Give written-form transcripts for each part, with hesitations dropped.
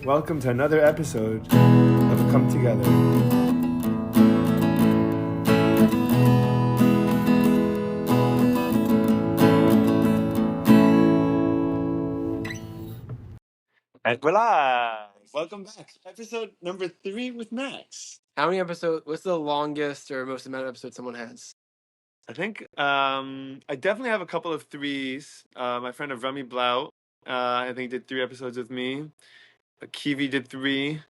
Welcome to another episode of A Come Together. And voila! Welcome back. Episode number 3 with Max. How many episodes? What's the longest or most amount of episodes someone has? I think I definitely have a couple of threes. My friend of Remy Blau, I think did 3 episodes with me. Kiwi did 3.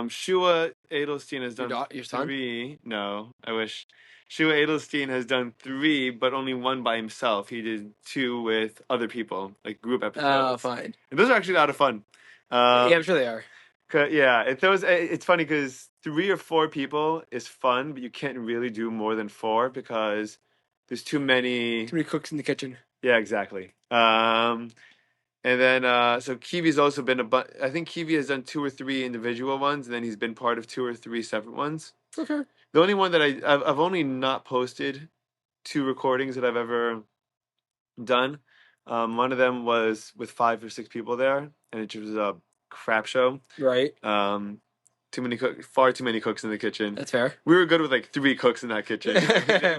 Shua Edelstein has done Your son? 3. No, I wish. Shua Edelstein has done 3, but only 1 by himself. He did 2 with other people, like group episodes. Oh, fine. And those are actually a lot of fun. Yeah, I'm sure they are. Yeah, it's funny because 3 or 4 people is fun, but you can't really do more than 4 because there's too many. Too many cooks in the kitchen. Yeah, exactly. And then so Kiwi's also been I think Kiwi has done 2 or 3 individual ones, and then he's been part of 2 or 3 separate ones. Okay. The only one that I've only not posted 2 recordings that I've ever done. One of them was with 5 or 6 people there, and it was a crap show. Right. Far too many cooks in the kitchen. That's fair. We were good with like 3 cooks in that kitchen.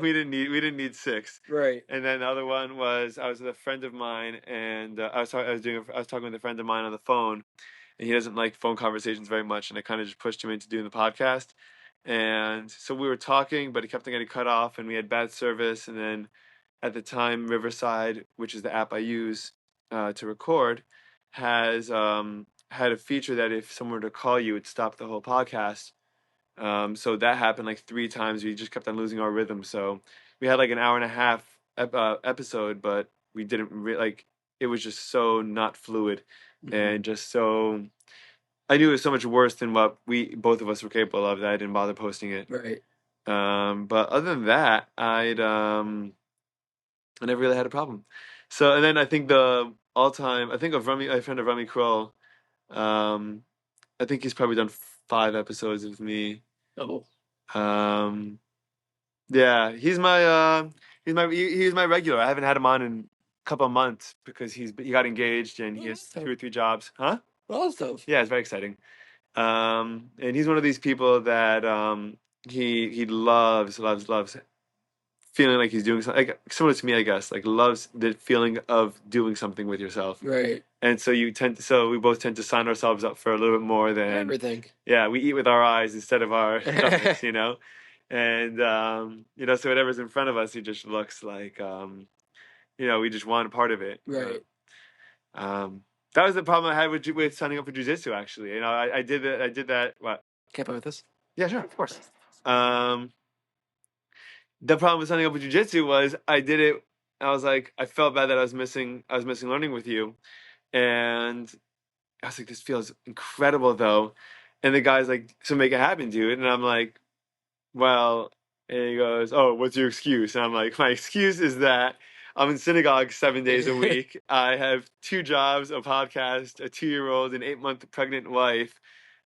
we didn't need 6. Right. And then the other one was I was with a friend of mine, and I was talking with a friend of mine on the phone, and he doesn't like phone conversations very much, and I kind of just pushed him into doing the podcast. And so we were talking, but he kept on getting cut off, and we had bad service. And then at the time, Riverside, which is the app I use to record, has had a feature that if someone were to call you, it'd stop the whole podcast. So that happened like 3 times. We just kept on losing our rhythm. So we had like an hour and a half episode, but we didn't it was just so not fluid, and just so. I knew it was so much worse than what both of us were capable of that I didn't bother posting it. Right. But other than that, I never really had a problem. So, and then I think a friend of Remy Kroll, I think he's probably done 5 episodes with me. Oh. Yeah, he's my regular. I haven't had him on in a couple of months because he got engaged and he has 2 or 3 jobs. Huh? Awesome. Yeah, it's very exciting. And he's one of these people that he loves feeling like he's doing something, like similar to me, I guess, like loves the feeling of doing something with yourself. Right. And so we both tend to sign ourselves up for a little bit more than everything. Yeah, we eat with our eyes instead of our stomachs, you know. And so whatever's in front of us, it just looks like we just want a part of it. Right. That was the problem I had with signing up for jiu-jitsu, actually. You know, I did that. What? Can I play with this? Yeah, sure, of course. The problem with signing up for jiu-jitsu was I did it. I was like, I felt bad that I was missing learning with you, and I was like, this feels incredible though. And the guy's like, so make it happen, dude. And I'm like, well, and he goes, oh, what's your excuse? And I'm like, my excuse is that I'm in synagogue 7 days a week. I have 2 jobs, a podcast, a 2-year-old, an 8-month pregnant wife.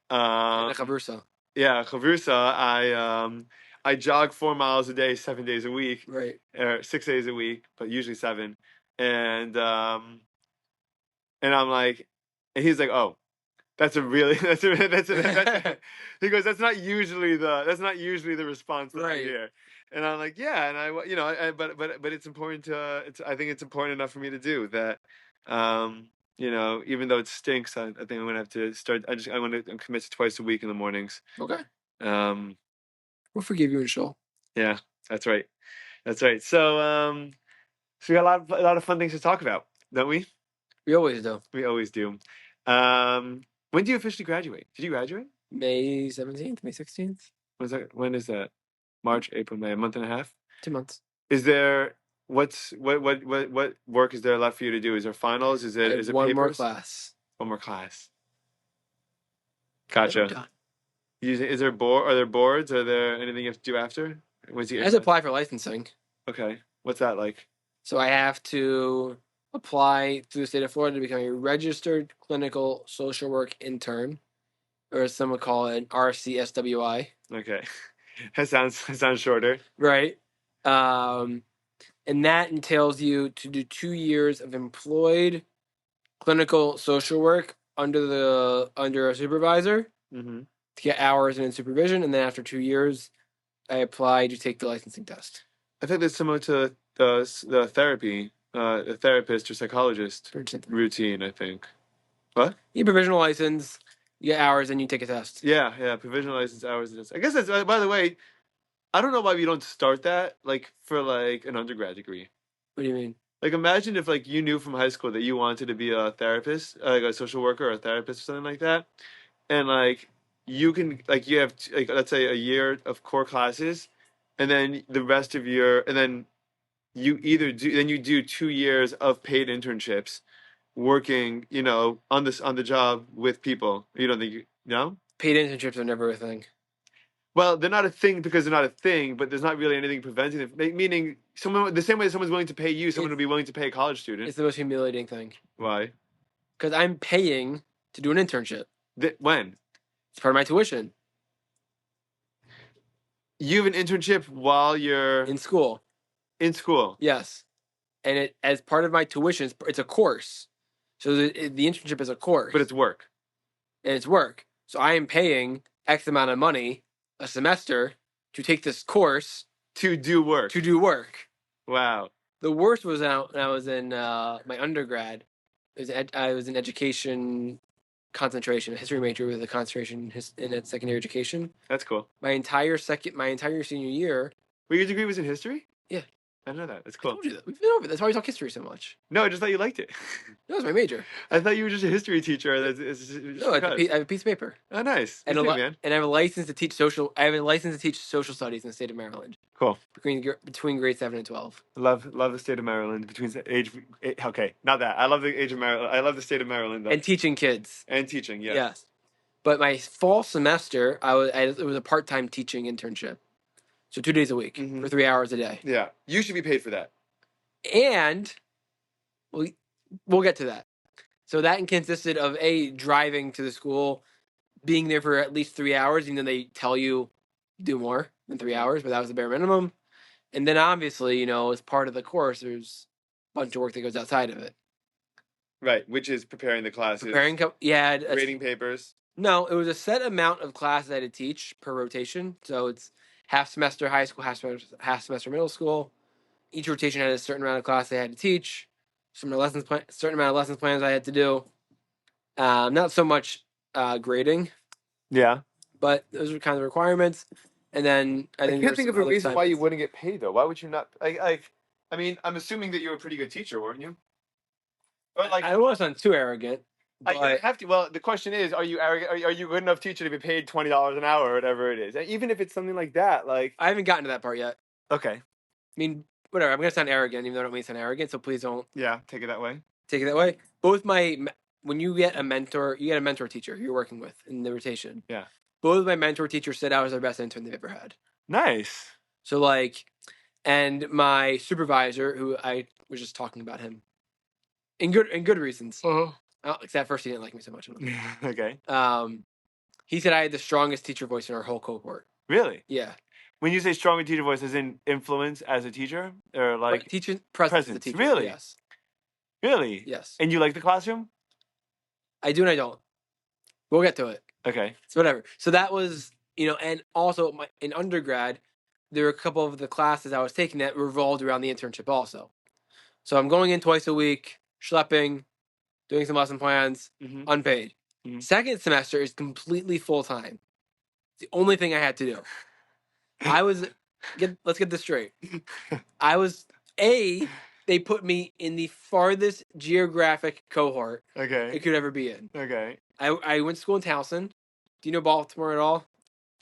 And a chavrusa. Yeah, chavrusa. I jog 4 miles a day, 7 days a week. Right. Or 6 days a week, but usually 7. And I'm like, and he's like, oh, that's a really he goes, that's not usually the response that I hear. And I'm like, yeah, and but it's important I think it's important enough for me to do that. Even though it stinks, I think I'm gonna have to start. I want to commit to twice a week in the mornings. Okay. We'll forgive you in shul. Yeah, that's right. So we got a lot of fun things to talk about, don't we? We always do. We always do. When do you officially graduate? Did you graduate? May 17th, May 16th. When is that? March, April, May, a month and a half? 2 months. Is there what work is there left for you to do? Is there finals? Is it one papers? more class? One more class. Gotcha. Done. Are there boards? Are there anything you have to do after? I have to apply for licensing. Okay. What's that like? So I have to apply through the state of Florida to become a registered clinical social work intern, or as some would call it, an RCSWI. Okay. That sounds shorter. Right. And that entails you to do 2 years of employed clinical social work under a supervisor Mm-hmm. to get hours in supervision, and then after 2 years, I applied to take the licensing test. I think that's similar to the therapy, the therapist or psychologist routine. I think. What? You provisional license, you get hours, and you take a test. Yeah. Provisional license hours. I guess that's. By the way, I don't know why we don't start that like for like an undergrad degree. What do you mean? Like imagine if like you knew from high school that you wanted to be a therapist, like a social worker or a therapist or something like that, and like you can like you have like let's say a year of core classes, and then the rest of your and then you do 2 years of paid internships working, on the job with people. You don't think no? Paid internships are never a thing. Well, they're not a thing because they're not a thing, but there's not really anything preventing them. Meaning, someone the same way someone's willing to pay you, someone would be willing to pay a college student. It's the most humiliating thing. Why? Because I'm paying to do an internship. When? It's part of my tuition. You have an internship while you're in school. In school. Yes, and it as part of my tuition, it's a course. So the internship is a course, But it's work. And it's work. So I am paying X amount of money a semester to take this course to do work. Wow. The worst was when I was in my undergrad. I was in education concentration, a history major with a concentration in secondary education. That's cool. My entire senior year. Well, your degree was in history? Yeah. I know that. That's cool. I told you that. We've been over. That's why we talk history so much. No, I just thought you liked it. That was my major. I thought you were just a history teacher. No, I have a piece of paper. Oh, nice. And man. And I have a license to teach social. I have a license to teach social studies in the state of Maryland. Cool. Between grades 7 and 12. Love the state of Maryland between okay, not that. I love the age of Maryland. I love the state of Maryland though. And teaching kids. And teaching, yes. Yes. But my fall semester, it was a part-time teaching internship. So 2 days a week for 3 hours a day. Yeah. You should be paid for that. And we'll get to that. So that consisted of driving to the school, being there for at least 3 hours, even though they tell you do more than 3 hours, but that was the bare minimum. And then obviously, as part of the course, there's a bunch of work that goes outside of it. Right, which is preparing the classes. Grading papers. No, it was a set amount of classes I had to teach per rotation. So it's half semester high school, half semester middle school. Each rotation had a certain amount of classes I had to teach. Certain amount of lessons plans I had to do. Not so much grading. Yeah. But those were kind of the requirements. And then I can't think of a reason why you wouldn't get paid though. Why would you not? I mean, I'm assuming that you were a pretty good teacher, weren't you? But I wasn't too arrogant. I have to. Well, the question is, are you arrogant? Are you a good enough teacher to be paid $20 an hour or whatever it is? And even if it's something like that, like I haven't gotten to that part yet. Okay. I mean, whatever. I'm gonna sound arrogant, even though I don't mean to sound arrogant. So please don't. Yeah, take it that way. When you get a mentor, you get a mentor teacher you're working with in the rotation. Yeah. Both of my mentor teachers said I was their best intern they've ever had. Nice. So and my supervisor, who I was just talking about him, in good reasons. Except at first he didn't like me so much. Okay. He said I had the strongest teacher voice in our whole cohort. Really? Yeah. When you say stronger teacher voice, as in influence as a teacher, or like teaching presence as a teacher. Really? Yes. Really? Yes. And you like the classroom? I do and I don't. We'll get to it. Okay. So whatever. So that was, and also in undergrad, there were a couple of the classes I was taking that revolved around the internship also. So I'm going in twice a week, schlepping, doing some lesson plans, unpaid. Second semester is completely full-time. It's the only thing I had to do. Let's get this straight. They put me in the farthest geographic cohort it could ever be in. Okay. I went to school in Towson. Do you know Baltimore at all?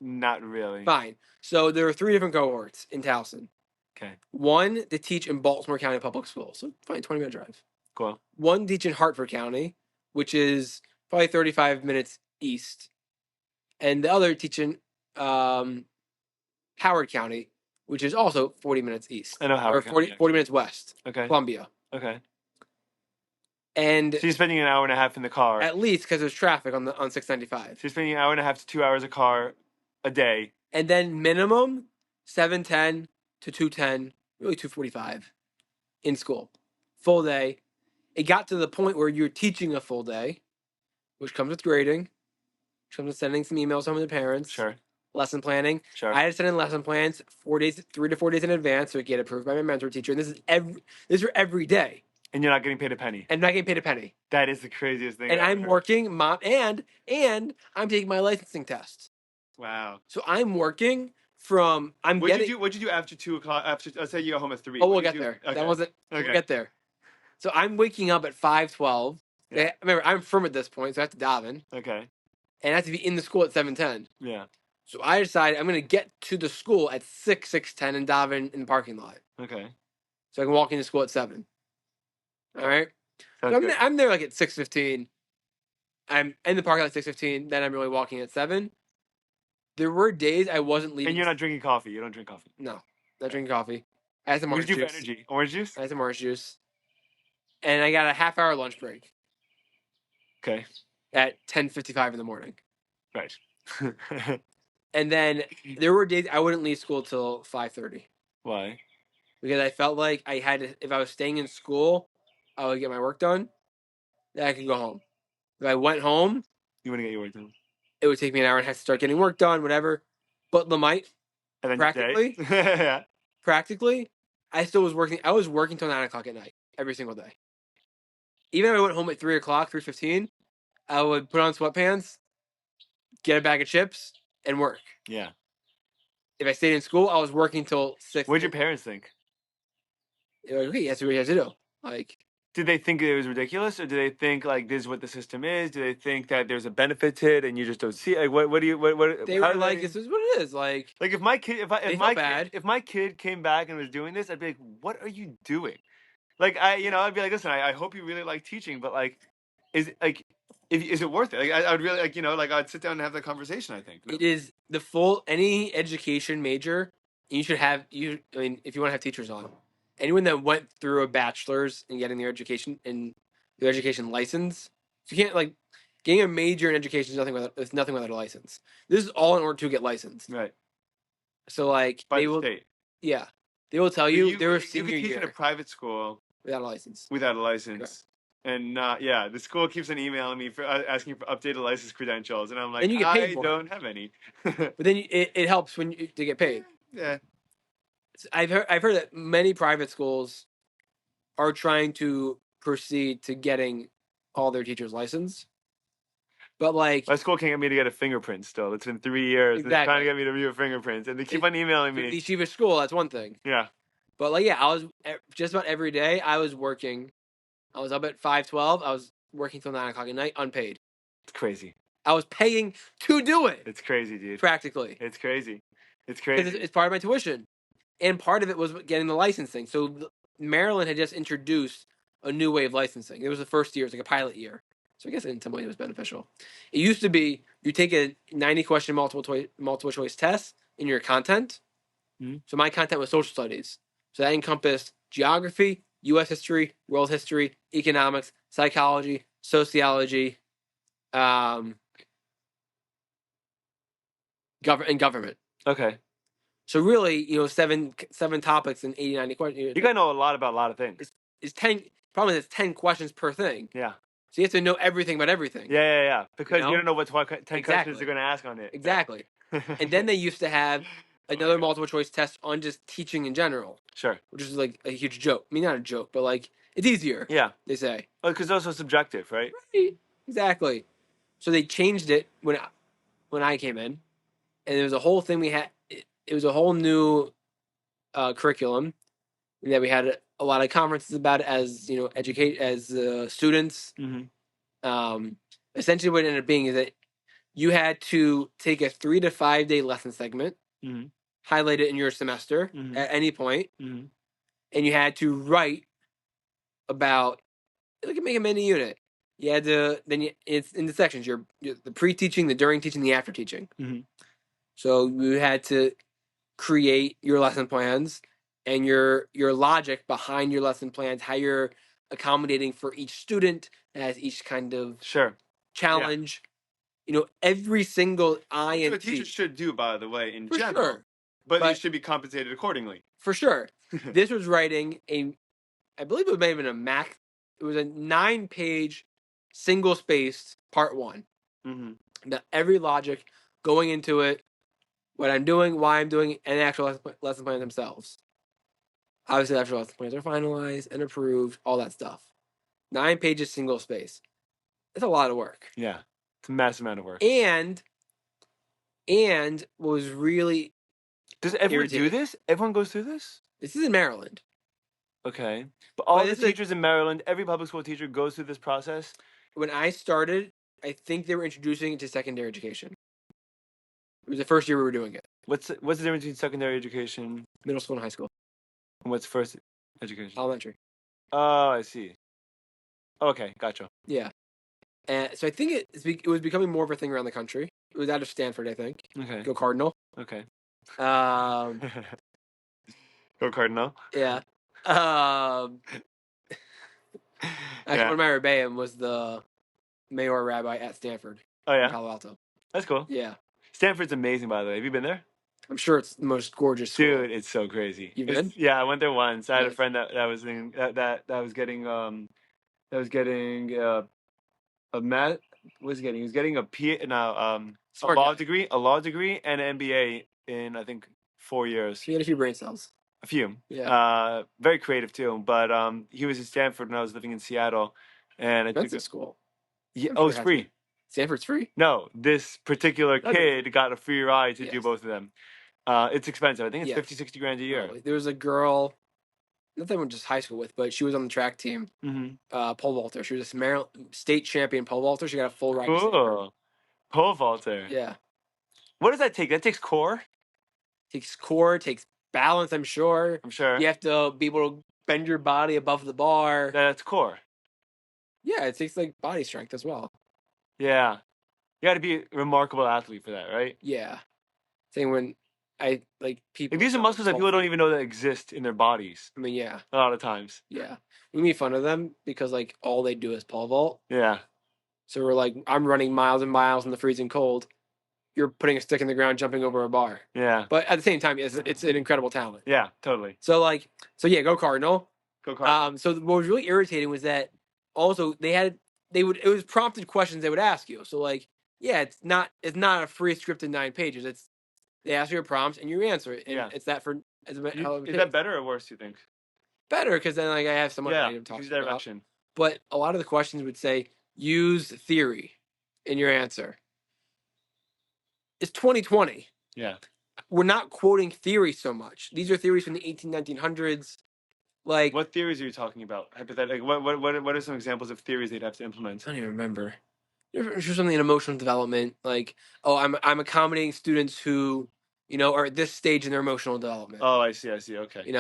Not really. Fine. So there are 3 different cohorts in Towson. Okay. One to teach in Baltimore County Public Schools. So fine, 20-minute drive. Cool. One to teach in Hartford County, which is probably 35 minutes east. And the other teach in Howard County, which is also 40 minutes east. I know Howard County. 40 minutes west. Okay. Columbia. Okay. And so you're spending an hour and a half in the car. At least because there's traffic on 695. So you're spending an hour and a half to 2 hours a car a day. And then minimum 7:10 to 2:10, really 2:45 in school. Full day. It got to the point where you're teaching a full day, which comes with grading, which comes with sending some emails home to the parents. Sure. Lesson planning. Sure. I had to send in lesson plans 3 to 4 days in advance so it get approved by my mentor teacher. And this is for every day. And you're not getting paid a penny. And not getting paid a penny. That is the craziest thing. And I've I'm ever heard. working, mom, and I'm taking my licensing test. Wow. So I'm working from. What'd you do after 2:00? After, let's say you got home at 3. Oh, we'll get there. Okay. That wasn't. Okay. We'll get there. So I'm waking up at 5:12. Yeah. Remember, I'm firm at this point, so I have to daven. Okay. And I have to be in the school at 7:10. Yeah. So I decided I'm going to get to the school at 6:10 and daven in the parking lot. Okay. So I can walk into school at 7. All right. Sounds So good. I'm there like at 6:15. I'm in the parking lot at 6:15. Then I'm really walking at 7. There were days I wasn't leaving. And you're not drinking coffee. You don't drink coffee. No, not drinking coffee. I had some What orange did you do juice. for energy? Orange juice? I had some orange juice. And I got a half-hour lunch break Okay. at 10:55 in the morning. Right. And then there were days I wouldn't leave school till 5:30 Why? because I felt like I had to. If I was staying in school, I would get my work done. Then I could go home. If I went home, You want to get your work done. it would take me an hour and a half to start getting work done, whatever. But Lamite, And then practically, yeah. practically, I still was working. I was working till 9:00 at night every single day. Even if I went home at 3:00, 3:15, I would put on sweatpants, get a bag of chips, and work. Yeah. If I stayed in school, I was working till 6. What did your parents think? They were like, okay, that's what he has to do. Like, Did they think it was ridiculous, or do they think like this is what the system is? Do they think that there's a benefit to it and you just don't see it? Like what do you what they how were do like, this is what it is. Like if my kid They felt bad. if my kid came back and was doing this, I'd be like, what are you doing? Like I'd be like, listen, I hope you really like teaching, but like is it worth it? Like I would really I'd sit down and have that conversation, I think. it is the full any education major. You should have I mean, if you want to have teachers on, anyone that went through a bachelor's and getting their education license, so you can't like getting a major in education is nothing without a license. This is all in order to get licensed. Right. So like By they the will, state. yeah, they will tell you they're a You senior could teach in a year private school without a license. without a license. And the school keeps on emailing me for asking for updated license credentials, and I'm like, Then you get paid I for it. don't have any. But then it helps when to get paid. Yeah. I've heard that many private schools are trying to proceed to getting all their teachers licensed. But like My school can't get me to get a fingerprint still. It's been 3 years. They're trying to Exactly. get me to view fingerprints, and they keep on emailing the me. cheapest school, that's one thing. Yeah. But like I was just about every day I was working. I was up at 5:12. I was working till 9:00 at night, unpaid. It's crazy. I was paying to do it. It's crazy, dude. Practically. It's crazy. It's 'Cause crazy. it's part of my tuition, and part of it was getting the licensing. So Maryland had just introduced a new way of licensing. It was the first year, it was like a pilot year. So I guess in some way it was beneficial. It used to be you take a 90-question multiple choice test in your content. Mhm. So my content was social studies. So that encompassed geography, U.S. history, world history, economics, psychology, sociology, and government. Okay. So really, 7 topics and 80, 90 questions. You gotta know a lot about a lot of things. It's 10. Problem is, it's 10 questions per thing. Yeah. So you have to know everything about everything. Yeah. Because you know? don't know what 10 questions Exactly. they're gonna ask on it. Exactly. And then they used to have another multiple choice test on just teaching in general, Sure. which is like a huge joke. I mean, not a joke, but like it's easier. Yeah. They say. Well, because it's also subjective, right? Right. Exactly. So they changed it when I came in, and there was a whole thing we had. It was a whole new curriculum that we had a lot of conferences about it as educate as students. Mm-hmm. Essentially, what it ended up being is that you had to take a 3 to 5 day lesson segment, Mm-hmm. highlight it in your semester Mhm. at any point, Mm-hmm. and you had to write about. Look at make a mini unit. You had to it's in the sections. You're the pre-teaching, the during teaching, the after teaching. Mm-hmm. So you had to create your lesson plans and your logic behind your lesson plans, how you're accommodating for each student as each kind of Sure. challenge. Every single Which a teacher should do, by the way, in for general. sure. But they should be compensated accordingly. For sure. This was writing I believe it may have been a Mac. It was a 9-page single spaced part 1. Every logic going into it, what I'm doing, why I'm doing it, and the actual lesson plan themselves. Obviously, the actual lesson plans are finalized and approved, all that stuff. 9 pages, single space. It's a lot of work. Yeah, it's a massive amount of work. And what was really Does everyone do irritating- this? Everyone goes through this? This is in Maryland. Okay. But all But the this is a- teachers in Maryland, every public school teacher goes through this process? When I started, I think they were introducing it to secondary education. It was the first year we were doing it. What's the difference between secondary education Middle school and high school. and what's first education? Elementary. Oh, I see. Okay, gotcha. Yeah. And so I think it was becoming more of a thing around the country. It was out of Stanford, I think. Okay. Go Cardinal. Okay. Um, Go Cardinal. yeah. Actually, one of my rebbeim was the mayor rabbi at Stanford. Oh, In yeah? Palo Alto. That's cool. Yeah. Stanford's amazing, by the way. Have you been there? I'm sure it's the most gorgeous school. Dude, it's so crazy. You've been? Yeah, I went there once. I had a Nice. friend that was in that was getting a math. What was he getting? He was getting a Smart law guy. degree, and an MBA in I think 4 years. He had a few brain cells. A few. Yeah. Very creative too. But he was in Stanford when I was living in Seattle, and I took Expensive school. yeah, I'm oh, sure it's it has free. to be. Stanford's free? No, this particular Okay. kid got a free ride to do Yes. both of them. It's expensive. I think it's Yes. 50-60 grand a year. Probably. There was a girl, not that I went to high school with, but she was on the track team. Mm-hmm. Pole vaulter. She was a Maryland state champion pole vaulter. She got a full ride. To Stanford. Cool. Pole vaulter. Yeah. What does that take? That takes core? Takes core, takes balance, I'm sure. I'm sure. You have to be able to bend your body above the bar. That's core. Yeah, it takes like body strength as well. Yeah. You got to be a remarkable athlete for that, right? Yeah. Same when I like people. Like, these are muscles that people don't even know that exist in their bodies I mean, yeah. a lot of times. Yeah. We make fun of them because like all they do is pole vault. Yeah. So we're like, I'm running miles and miles in the freezing cold. You're putting a stick in the ground, jumping over a bar. Yeah. But at the same time, it's an incredible talent. Yeah, totally. So yeah, go Cardinal. Go Cardinal. So what was really irritating was that also it was prompted questions they would ask you. So like, yeah, it's not a free scripted 9 pages. They ask you a prompt and you answer it. And Yeah. it's that for Is that better or worse, you think? better because then like I have someone I to talk use to about. direction. But a lot of the questions would say use theory in your answer. It's 2020. Yeah. We're not quoting theory so much. These are theories from the 1900s. Like, what theories are you talking about? Hypothetically, what are some examples of theories they'd have to implement? I don't even remember. There's something in emotional development, like, oh, I'm accommodating students who, are at this stage in their emotional development. Oh, I see. Okay.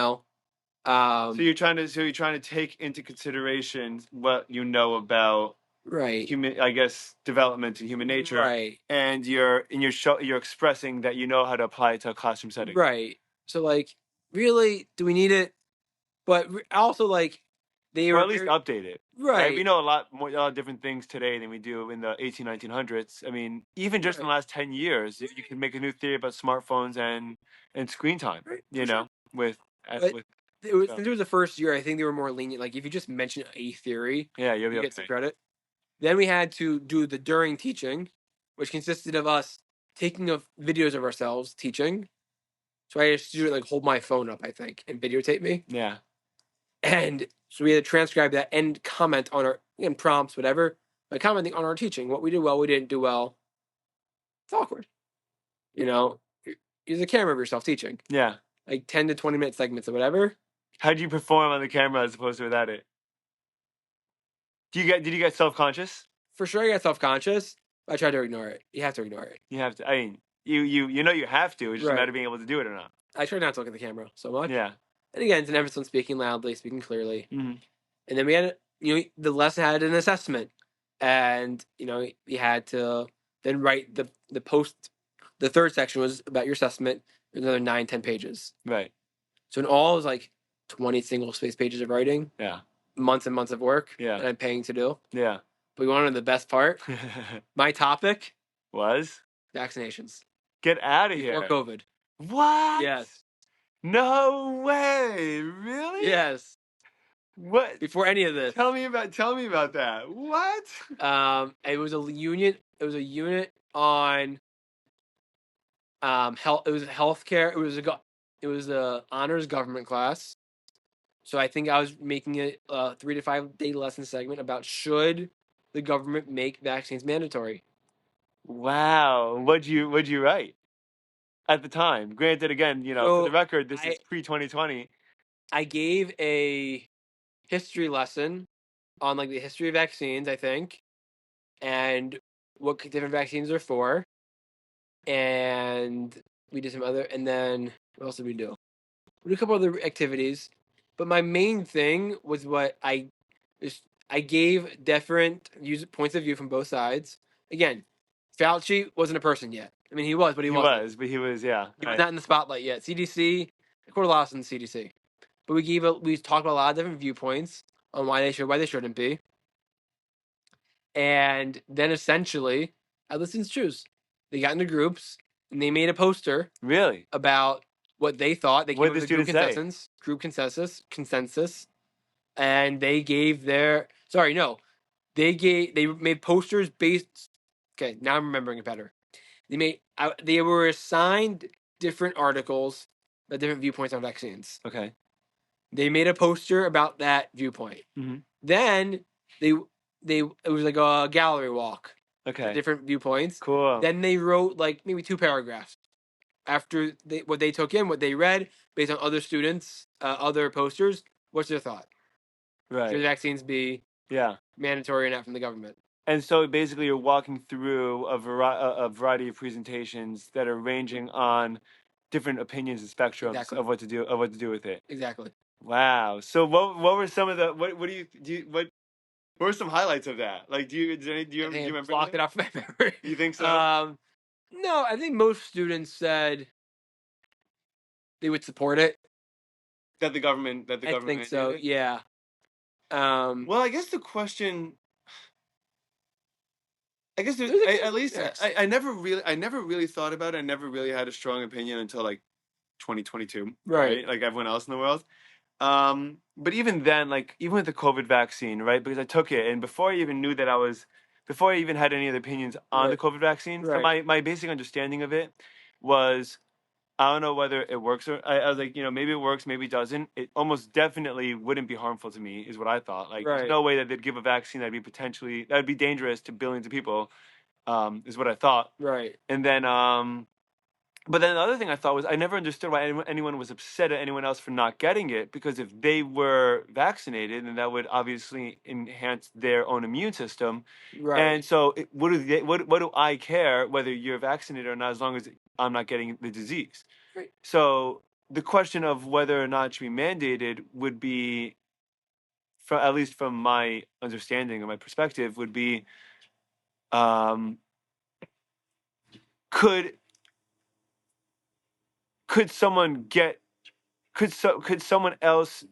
So you're trying to take into consideration what you know about right, human, I guess, development and human nature, right, and you're expressing that you know how to apply it to a classroom setting, right. So like, really, do we need it? But also like, they or were at least update it. right. We know a lot of different things today than we do in the 1900s. I mean, even just in the last 10 years, you can make a new theory about smartphones and screen time. Right, with it was, since it was the first year, I think they were more lenient. Like if you just mention a theory, yeah, you'll be you okay. get some credit. Then we had to do the during teaching, which consisted of us taking videos of ourselves teaching. So I had a student like hold my phone up, I think, and videotape me. Yeah. And so we had to transcribe that and comment on our prompts, whatever, by commenting on our teaching, what we did well, we didn't do well. It's awkward. Use a camera of yourself teaching. Yeah. Like 10 to 20 minute segments or whatever. How do you perform on the camera as opposed to without it? Did you get self-conscious? For sure I got self-conscious. I tried to ignore it. You have to ignore it. You have to. I mean, you know you have to. It's just a matter of being able to do it or not. I try not to look at the camera so much. Yeah. And again, it's an emphasis on speaking loudly, speaking clearly. Mm-hmm. And then we had, the lesson had an assessment. And, you had to then write the post. The third section was about your assessment. Another 9-10 pages. Right. So in all, it was like 20 single space pages of writing. Yeah. Months and months of work. Yeah. And I'm paying to do. Yeah. But you want to know the best part? My topic? Was? Vaccinations. Get out of here. Before COVID. What? Yes. No way. Really? Yes. What? before any of this. Tell me about that. What? It was a unit. It was a unit on health. It was healthcare. It was a honors government class. So I think I was making a 3 to 5 day lesson segment about should the government make vaccines mandatory. Wow. What'd you write at the time? Granted, again, for the So record, this I is pre 2020. I gave a history lesson on like the history of vaccines, I think, and what different vaccines are for, and we did some other, and then what else did we do? We did a couple other activities, but my main thing was what I gave different points of view from both sides. Again, Fauci wasn't a person yet. I mean, he was, but he He wasn't. was, but he was, yeah. He was Right. not in the spotlight yet. CDC, I quoted a lot in the CDC, but we talked about a lot of different viewpoints on why they shouldn't be, and then essentially I listened to choose. They got into groups and they made a poster Really? about what they thought. They What came did up the with a students say? group consensus, and they gave their. Sorry, no, they made posters based. Okay, now I'm remembering it better. They were assigned different articles, different viewpoints on vaccines. Okay. They made a poster about that viewpoint. Mm-hmm. Then they it was like a gallery walk for Okay. different viewpoints. Cool. Then they wrote like maybe 2 paragraphs after what they took in, what they read based on other students, other posters. What's their thought? Should the Right. vaccines be Yeah. mandatory or not from the government? And so basically, you're walking through a variety of presentations that are ranging on different opinions and spectrums Exactly. of what to do with it. Exactly. Wow. So what were some of the what do you what were some highlights of that? Like, do you I think I remember? blocked it off my memory. You think so? No, I think most students said they would support it. That the government I think so. mandated? Yeah. Well, I guess the question. I guess there's There's a at least mix. I never really thought about it. I never really had a strong opinion until like 2022, Right. Like everyone else in the world. But even then, like even with the COVID vaccine, right? Because I took it, and before I even had any of the opinions on the Right. COVID vaccine, so Right. my basic understanding of it was I don't know whether it works or I was like, maybe it works, maybe it doesn't. It almost definitely wouldn't be harmful to me, is what I thought. Like, there's Right. no way that they'd give a vaccine that'd be dangerous to billions of people, is what I thought. Right. And then, but then the other thing I thought was I never understood why anyone was upset at anyone else for not getting it, because if they were vaccinated, then that would obviously enhance their own immune system. Right. And so, what do I care whether you're vaccinated or not, as long as I'm not getting the disease? Right. So the question of whether or not it should be mandated would be, at least from my understanding or my perspective, would be, um, could could someone get could someone else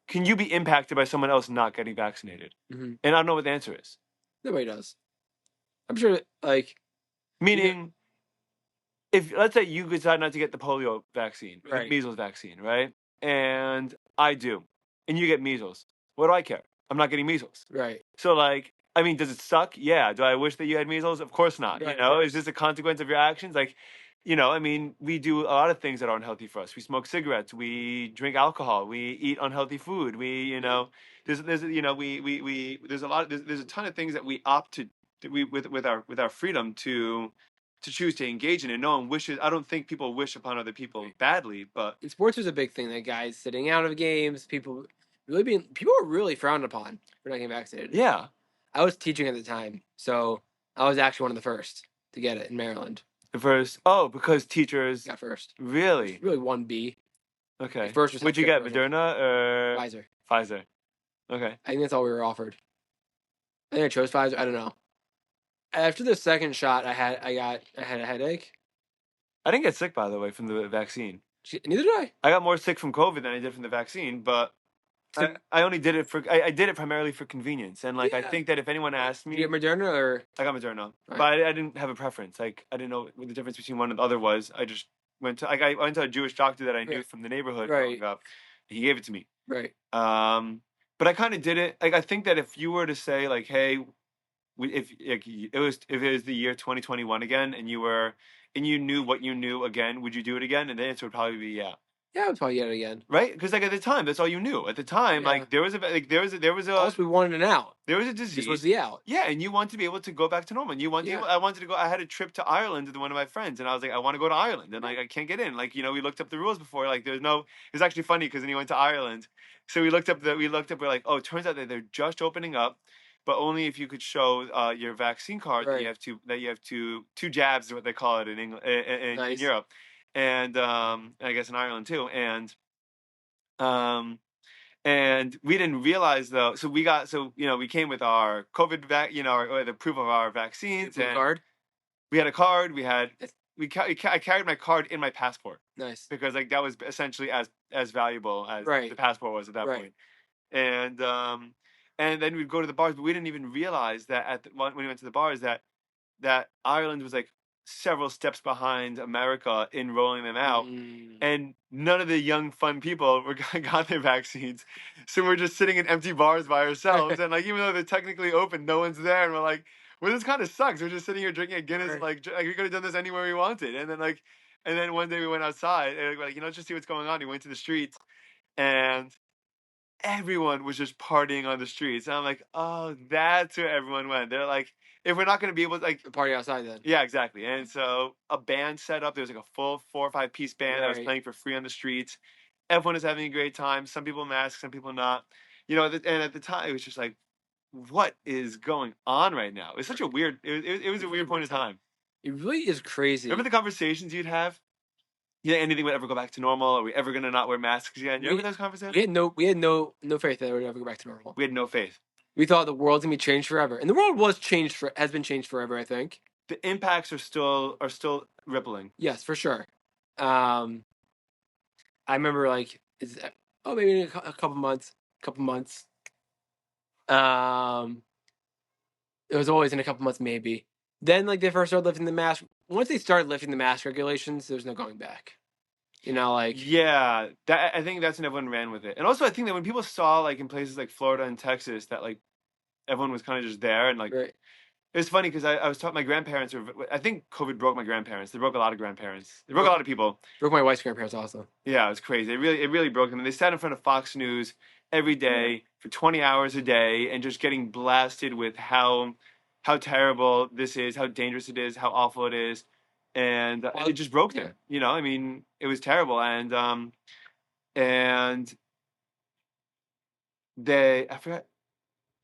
can you be impacted by someone else not getting vaccinated? Mm-hmm. And I don't know what the answer is. Nobody does. I'm sure. Like, Meaning, if let's say you decide not to get the polio vaccine or the Right. measles vaccine, right? And I do, and you get measles. What do I care? I'm not getting measles. Right. So, like, I mean, does it suck? Yeah. Do I wish that you had measles? Of course not. Right, of course. Is this a consequence of your actions? Like, I mean, we do a lot of things that are unhealthy for us. We smoke cigarettes. We drink alcohol. We eat unhealthy food. There's a lot. There's a ton of things that we opt to with our freedom to choose to engage in, and no one wishes. I don't think people wish upon other people badly, but And sports was a big thing. That guys sitting out of games, people were really frowned upon for not getting vaccinated. yeah. I was teaching at the time, so I was actually one of the first to get it in Maryland. Because teachers Got first. really Really 1B. okay. First was Would you healthcare get professionals. Moderna or Pfizer. Pfizer? Okay. I think that's all we were offered. I think I chose Pfizer. I don't know. After the second shot, I had a headache. I didn't get sick, by the way, from the vaccine. Neither did I. I got more sick from COVID than I did from the vaccine, but I only did it I did it primarily for convenience. And like I Yeah. think that if anyone asked Did me, you get Moderna or? I got Moderna, Right. but I didn't have a preference. Like I didn't know what the difference between one and the other was. I just I went to a Jewish doctor that I knew Right. from the neighborhood Right. growing up. He gave it to me. Right. But I kind of did it. Like I think that if you were to say like, hey, if like, if it was the year 2021 again, and you knew what you knew again, would you do it again? And the answer would probably be yeah. Yeah, I would probably get it again. Right? Because like at the time, that's all you knew. At the time, Yeah. like Also, we wanted an out. there was a This was disease. the out. Yeah, and you want to be able to go back to normal. And you want Yeah. to, I wanted to go. I had a trip to Ireland with one of my friends, and I was like, I want to go to Ireland, and like I can't get in. Like we looked up the rules before. Like there's no. It's actually funny because then he went to Ireland, so we're like, oh, it turns out that they're just opening up, but only if you could show your vaccine card Right. that you have two jabs is what they call it in England in Nice. Europe, and I guess in Ireland too, um. And we didn't realize though. So we came with our COVID or the proof of our vaccines, Blue and card. we had a card. I carried my card in my passport Nice. because like that was essentially as valuable as Right. the passport was at that Right. point. And then we'd go to the bars, but we didn't even realize that when we went to the bars that Ireland was like several steps behind America in rolling them out, and none of the young fun people got their vaccines, so we're just sitting in empty bars by ourselves, and like even though they're technically open, no one's there, and we're like, well, this kind of sucks. We're just sitting here drinking a Guinness, Right. like we could have done this anywhere we wanted, and then one day we went outside, and we're like, let's just see what's going on. We went to the streets, and everyone was just partying on the streets. And I'm like, oh, that's where everyone went. They're like, if we're not going to be able to, like, The party outside then. yeah, exactly. And so a band set up. There was like a full 4 or 5 piece band that was Right. playing for free on the streets. Everyone is having a great time. Some people masked, some people not. And at the time, it was just like, what is going on right now? It's such a weird. It was a weird point in time. It really is crazy. Remember the conversations you'd have? Yeah, anything would ever go back to normal? Are we ever gonna not wear masks again? You remember those conversations? We had no faith that it would ever go back to normal. We had no faith. We thought the world's gonna be changed forever, and the world has been changed forever. I think. The impacts are still rippling. Yes, for sure. I remember like maybe in a couple months. It was always in a couple months maybe. Then like they first started lifting the mask. Once they started lifting the mask regulations, there's no going back. Yeah, I think that's when everyone ran with it. And also I think that when people saw like in places like Florida and Texas that like everyone was kind of just there and like right. It was funny because I was taught my grandparents I think COVID broke my grandparents. They broke a lot of grandparents. They broke a lot of people. Broke my wife's grandparents also. Yeah, it was crazy. It really broke them. And they sat in front of Fox News every day for 20 hours a day and just getting blasted with how terrible this is, how dangerous it is, how awful it is. And it just broke them. I mean, it was terrible. And I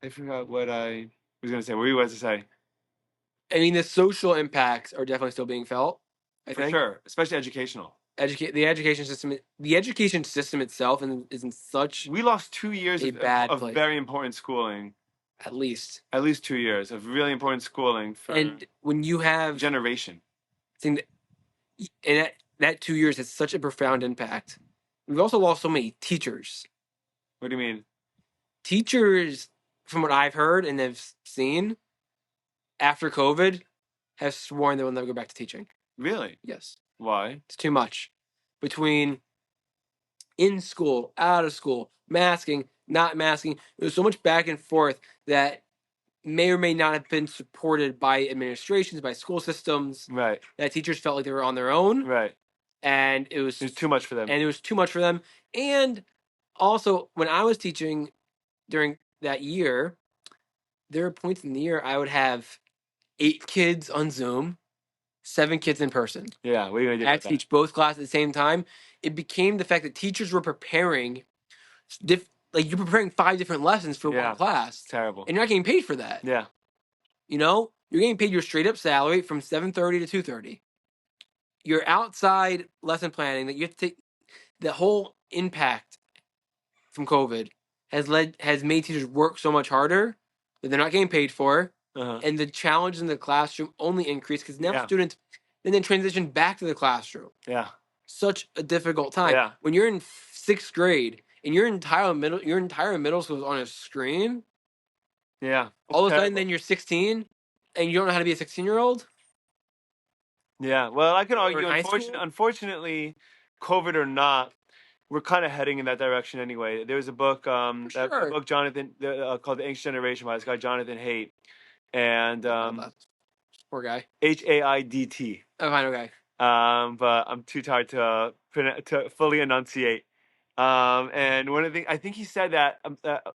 forgot what I was gonna say. What were you about to say? I mean, the social impacts are definitely still being felt. I For think. sure, especially educational. The education system itself is in such We lost 2 years bad of place. very important schooling. At least 2 years of really important schooling for and when you have generation. and that 2 years has such a profound impact. We've also lost so many teachers. What do you mean? Teachers, from what I've heard and have seen, after COVID, have sworn they will never go back to teaching. Really? Yes. Why? It's too much. Between in school, out of school, masking, not masking, there's so much back and forth that may or may not have been supported by administrations, by school systems. Right. That teachers felt like they were on their own. Right. And it was too much for them. And also, when I was teaching during that year, there were points in the year I would have 8 kids on Zoom, 7 kids in person. Yeah, what are you gonna do? I had to teach both classes at the same time. It became the fact that teachers were preparing, you're preparing 5 different lessons for one class. Terrible. And you're not getting paid for that. Yeah. You're getting paid your straight up salary from 7:30 to 2:30. Your outside lesson planning that you have to take, the whole impact from COVID has made teachers work so much harder that they're not getting paid for, and the challenge in the classroom only increased because now students then transition back to the classroom. Yeah. Such a difficult time. Yeah. When you're in 6th grade and your entire middle school is on a screen. Yeah. All of a sudden, then you're 16 and you don't know how to be a 16-year-old. Yeah. Well, I can argue. in high school? Unfortunately, COVID or not, we're kind of heading in that direction anyway. There was a book, For a sure. book called The Ancient Generation by this guy Jonathan Haidt, and About that poor guy. Haidt. Oh, fine, okay. But I'm too tired to to fully enunciate. And one of the things I think he said that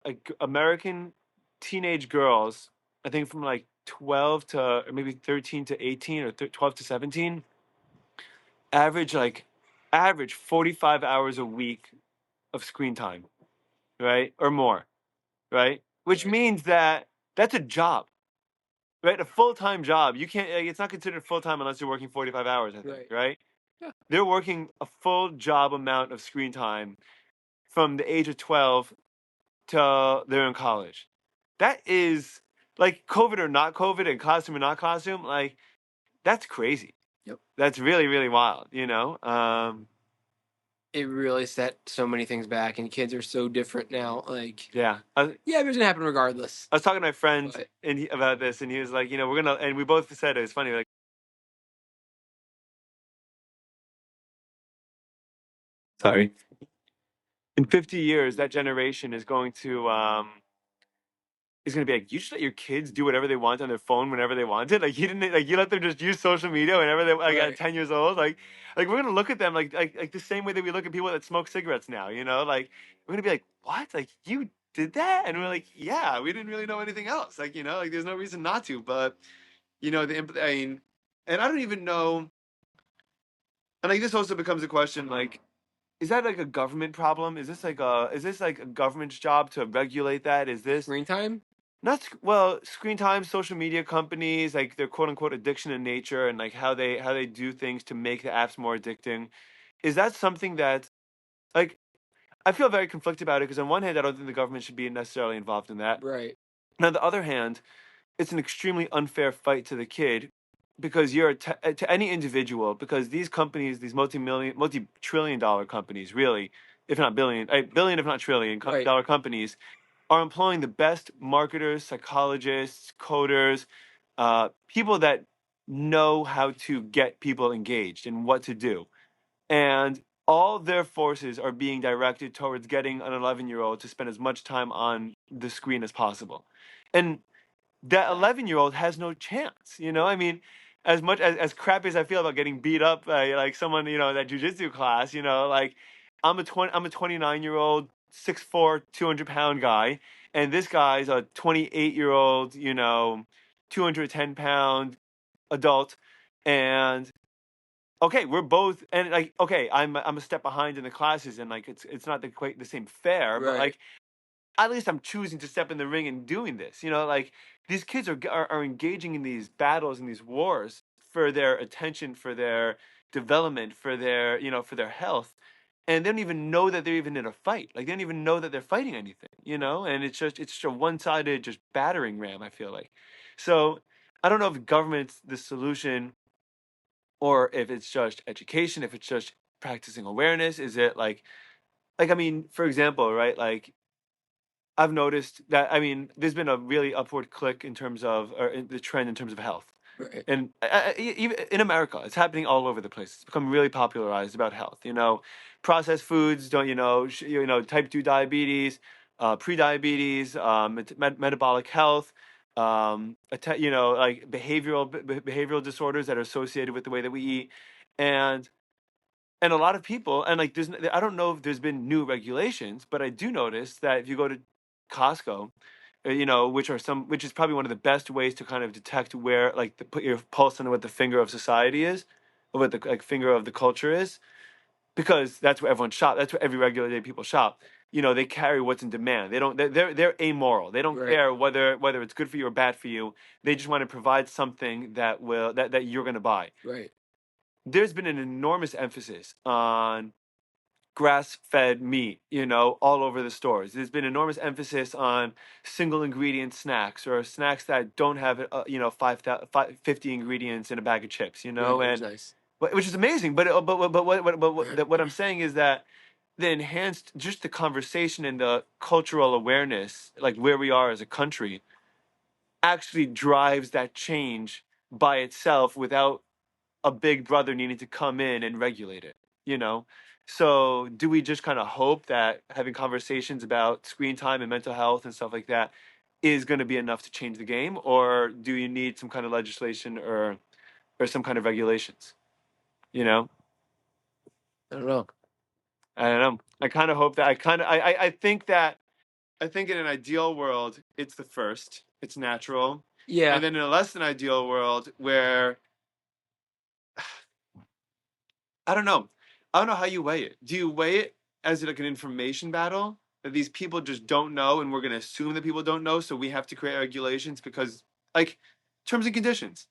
like American teenage girls, I think from like 12 to or maybe 13 to 18 or 12 to 17, average like average 45 hours a week of screen time, right, or more, right? Which Right. means that that's a job, right? A full time job. You can't. Like, it's not considered full time unless you're working 45 hours. I think, Right. right? Yeah. They're working a full job amount of screen time from the age of 12 till they're in college. That is like COVID or not COVID and classroom or not classroom. Like that's crazy. Yep. That's really, really wild, you know? It really set so many things back, and kids are so different now. Like, Yeah. yeah, it was gonna happen regardless. I was talking to my friend But about this, and he was like, you know, we're gonna, and we both said it was funny, like, sorry, in 50 years, that generation is going to be like, you just let your kids do whatever they want on their phone whenever they wanted. Like you didn't, like you let them just use social media whenever they like at right. 10 years old. Like we're gonna look at them like the same way that we look at people that smoke cigarettes now. You know, like we're gonna be like, what? Like you did that? And we're like, yeah, we didn't really know anything else. Like you know, like there's no reason not to. But you know, I mean, and I don't even know. And like this also becomes a question like. Is that like a government problem? Is this like a government's job to regulate that? Is this Screen time. not well, screen time, social media companies, like their quote unquote addiction in nature and like how they do things to make the apps more addicting. Is that something that like I feel very conflicted about it because on one hand I don't think the government should be necessarily involved in that. Right. And on the other hand, it's an extremely unfair fight to the kid because you're to any individual because these companies, these multi-trillion dollar companies, really, if not billion, billion if not trillion Right. dollar companies are employing the best marketers, psychologists, coders, people that know how to get people engaged and what to do. And all their forces are being directed towards getting an 11-year-old to spend as much time on the screen as possible. And that 11-year-old has no chance, you know? I mean, as much as crappy as I feel about getting beat up by like someone, you know, in that jujitsu class, you know, like I'm a 29-year-old, 6'4", 200-pound guy, and this guy's a 28-year-old, you know, 210-pound adult, and okay, we're both and like okay, I'm a step behind in the classes, and like it's not the quite the same fare, but Right. like at least I'm choosing to step in the ring and doing this. You know, like these kids are engaging in these battles and these wars for their attention, for their development, for their you know for their health, and they don't even know that they're even in a fight. Like they don't even know that they're fighting anything. You know, and it's just a one sided just battering ram. I feel like, so I don't know if government's the solution or if it's just education, if it's just practicing awareness. Is it like I mean, for example, right? Like I've noticed that I mean, there's been a really upward click in terms of or in the trend in terms of health, Right. and even in America, it's happening all over the place. It's become really popularized about health. You know, processed foods don't you know type 2 diabetes, pre-diabetes, metabolic health, you know like behavioral disorders that are associated with the way that we eat, and a lot of people and like I don't know if there's been new regulations, but I do notice that if you go to Costco, you know, which is probably one of the best ways to kind of detect where like put your pulse on what the finger of society is, or what the like finger of the culture is, because that's where everyone shop. That's where every regular day people shop. You know, they carry what's in demand. They don't. They're amoral. They don't Right. care whether it's good for you or bad for you. They just want to provide something that you're going to buy. Right. There's been an enormous emphasis on grass-fed meat, you know, all over the stores. There's been enormous emphasis on single ingredient snacks or snacks that don't have, you know, 50 ingredients in a bag of chips, you know, Right. It was and nice. which is amazing. What I'm saying is that the enhanced, just the conversation and the cultural awareness, like where we are as a country, actually drives that change by itself without a big brother needing to come in and regulate it, you know? So do we just kind of hope that having conversations about screen time and mental health and stuff like that is going to be enough to change the game, or do you need some kind of legislation or some kind of regulations? You know, I don't know. I don't know. I kind of hope that I think that I think in an ideal world it's the first, it's natural, Yeah, and then in a less than ideal world where I don't know. I don't know how you weigh it. Do you weigh it as like an information battle that these people just don't know, and we're going to assume that people don't know, so we have to create regulations because, like, terms and conditions.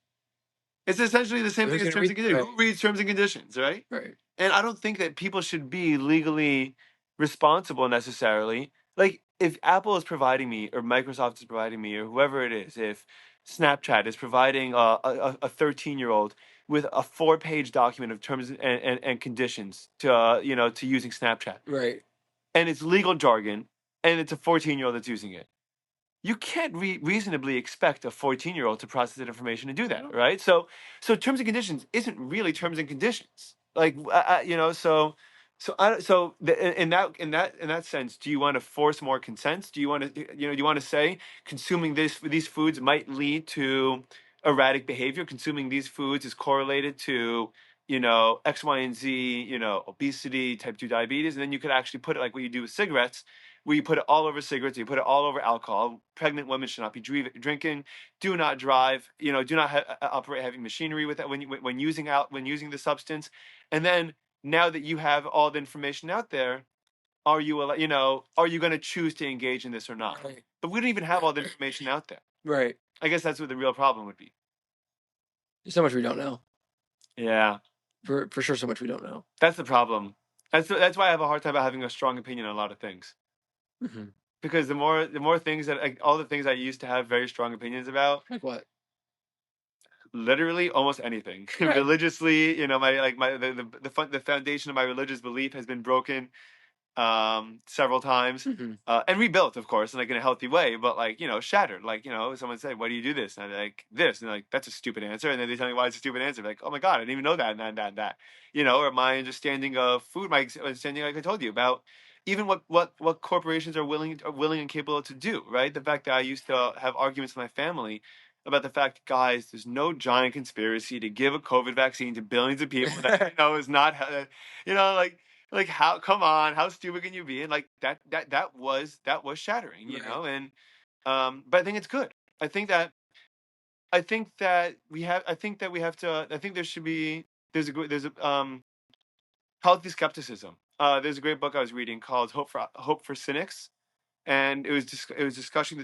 It's essentially the same thing who's as gonna terms read? and conditions. Right, Who reads terms and conditions, right? right, And I don't think that people should be legally responsible necessarily. Like, if Apple is providing me, or Microsoft is providing me, or whoever it is, if Snapchat is providing a 13-year-old with a 4-page document of terms and conditions to to using Snapchat, right. and it's legal jargon, and it's a 14-year-old that's using it, you can't reasonably expect a 14-year-old to process that information and do that, No. right? So terms and conditions isn't really terms and conditions. Like, in that sense, do you want to force more consents? Do you want to, do you want to say consuming these foods might lead to erratic behavior? Consuming these foods is correlated to, X, Y, and Z, obesity, type 2 diabetes, and then you could actually put it like what you do with cigarettes, where you put it all over cigarettes, you put it all over alcohol. Pregnant women should not be drinking. Do not drive. Do not operate heavy machinery with that when using the substance. And then, now that you have all the information out there, are you going to choose to engage in this or not? Right, But we don't even have all the information out there. right. I guess that's what the real problem would be. There's so much we don't know. Yeah, For sure, so much we don't know. that's the problem. That's why I have a hard time about having a strong opinion on a lot of things. Hmm. Because the more things that, like, all the things I used to have very strong opinions about, Like what? literally almost anything. Right. Religiously, my like my the foundation of my religious belief has been broken several times, Hmm. and rebuilt, of course, in like in a healthy way, but like, shattered. Like, someone said, why do you do this? And I'm like, this, and they're like, that's a stupid answer, and then they tell me why it's a stupid answer. Like, oh my god, I didn't even know that, and that. Or my understanding of food, my understanding, like I told you about, even what corporations are willing and capable to do, right? The fact that I used to have arguments with my family about the fact, guys, there's no giant conspiracy to give a COVID vaccine to billions of people that is not, like, how, come on, how stupid can you be? And like that was shattering, Right. and but I think it's good. I think that we have to, I think there should be, there's a healthy skepticism. There's a great book I was reading called Hope for Cynics, and it was discussing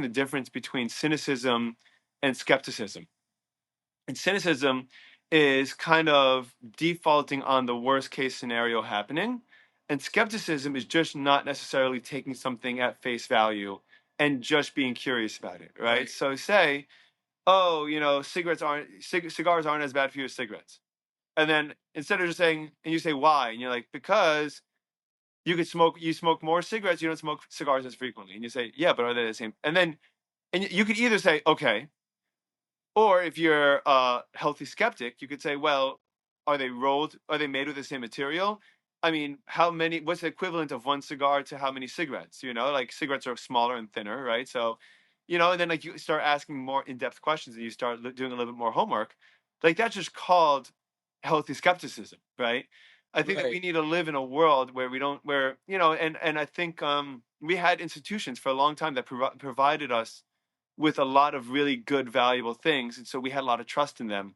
the difference between cynicism and skepticism. And cynicism is kind of defaulting on the worst case scenario happening. And skepticism is just not necessarily taking something at face value and just being curious about it, right? Right. So say, oh, cigars aren't as bad for you as cigarettes. And then instead of just saying, and you say why, and you're like, because you smoke more cigarettes, you don't smoke cigars as frequently. And you say, yeah, but are they the same? And you could either say, okay, or if you're a healthy skeptic, you could say, well, are they rolled? Are they made with the same material? I mean, what's the equivalent of one cigar to how many cigarettes? Like, cigarettes are smaller and thinner, right? So, and then, like, you start asking more in-depth questions and you start doing a little bit more homework. Like, that's just called healthy skepticism, right? I think that we Right. need to live in a world where we don't, and I think we had institutions for a long time that provided us with a lot of really good, valuable things, and so we had a lot of trust in them.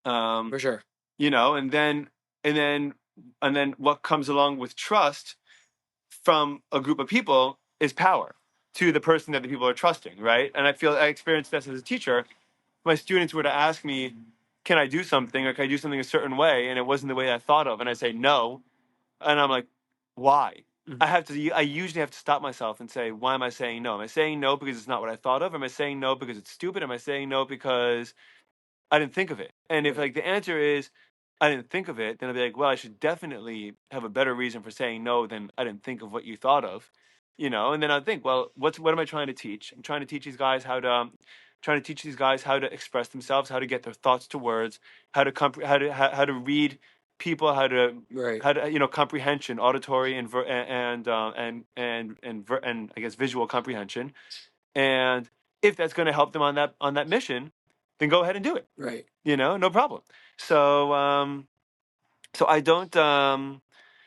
Um, For sure. and then and then what comes along with trust from a group of people is power to the person that the people are trusting, right? And I experienced this as a teacher. My students were to ask me, "Can I do something, or can I do something a certain way?" And it wasn't the way I thought of, and I say no, and I'm like, "Why?" Mhm. I usually have to stop myself and say, why am I saying no? Am I saying no because it's not what I thought of? Am I saying no because it's stupid? Am I saying no because I didn't think of it? And if, Right. like, the answer is I didn't think of it, then I'll be like, well, I should definitely have a better reason for saying no than I didn't think of what you thought of, And then I think, well, what am I trying to teach? I'm trying to teach these guys how to express themselves, how to get their thoughts to words, how to read people how to Right. comprehension, auditory and I guess visual comprehension. And if that's going to help them on that mission, then go ahead and do it. Right. No problem. So I don't.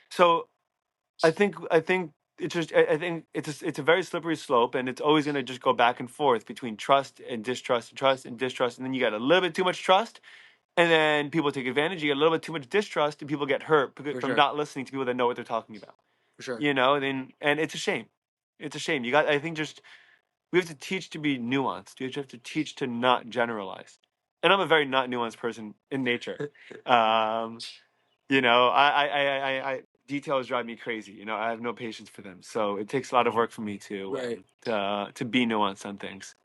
So I think it's just I think it's a very slippery slope, and it's always going to just go back and forth between trust and distrust, and trust and distrust, and then you got a little bit too much trust, and then people take advantage. You get a little bit too much distrust, and people get hurt from not listening to people that know what they're talking about. For sure. And it's a shame. It's a shame. I think just we have to teach to be nuanced. We have to teach to not generalize. And I'm a very not nuanced person in nature. I details drive me crazy. I have no patience for them. So it takes a lot of work for me to be nuanced on things.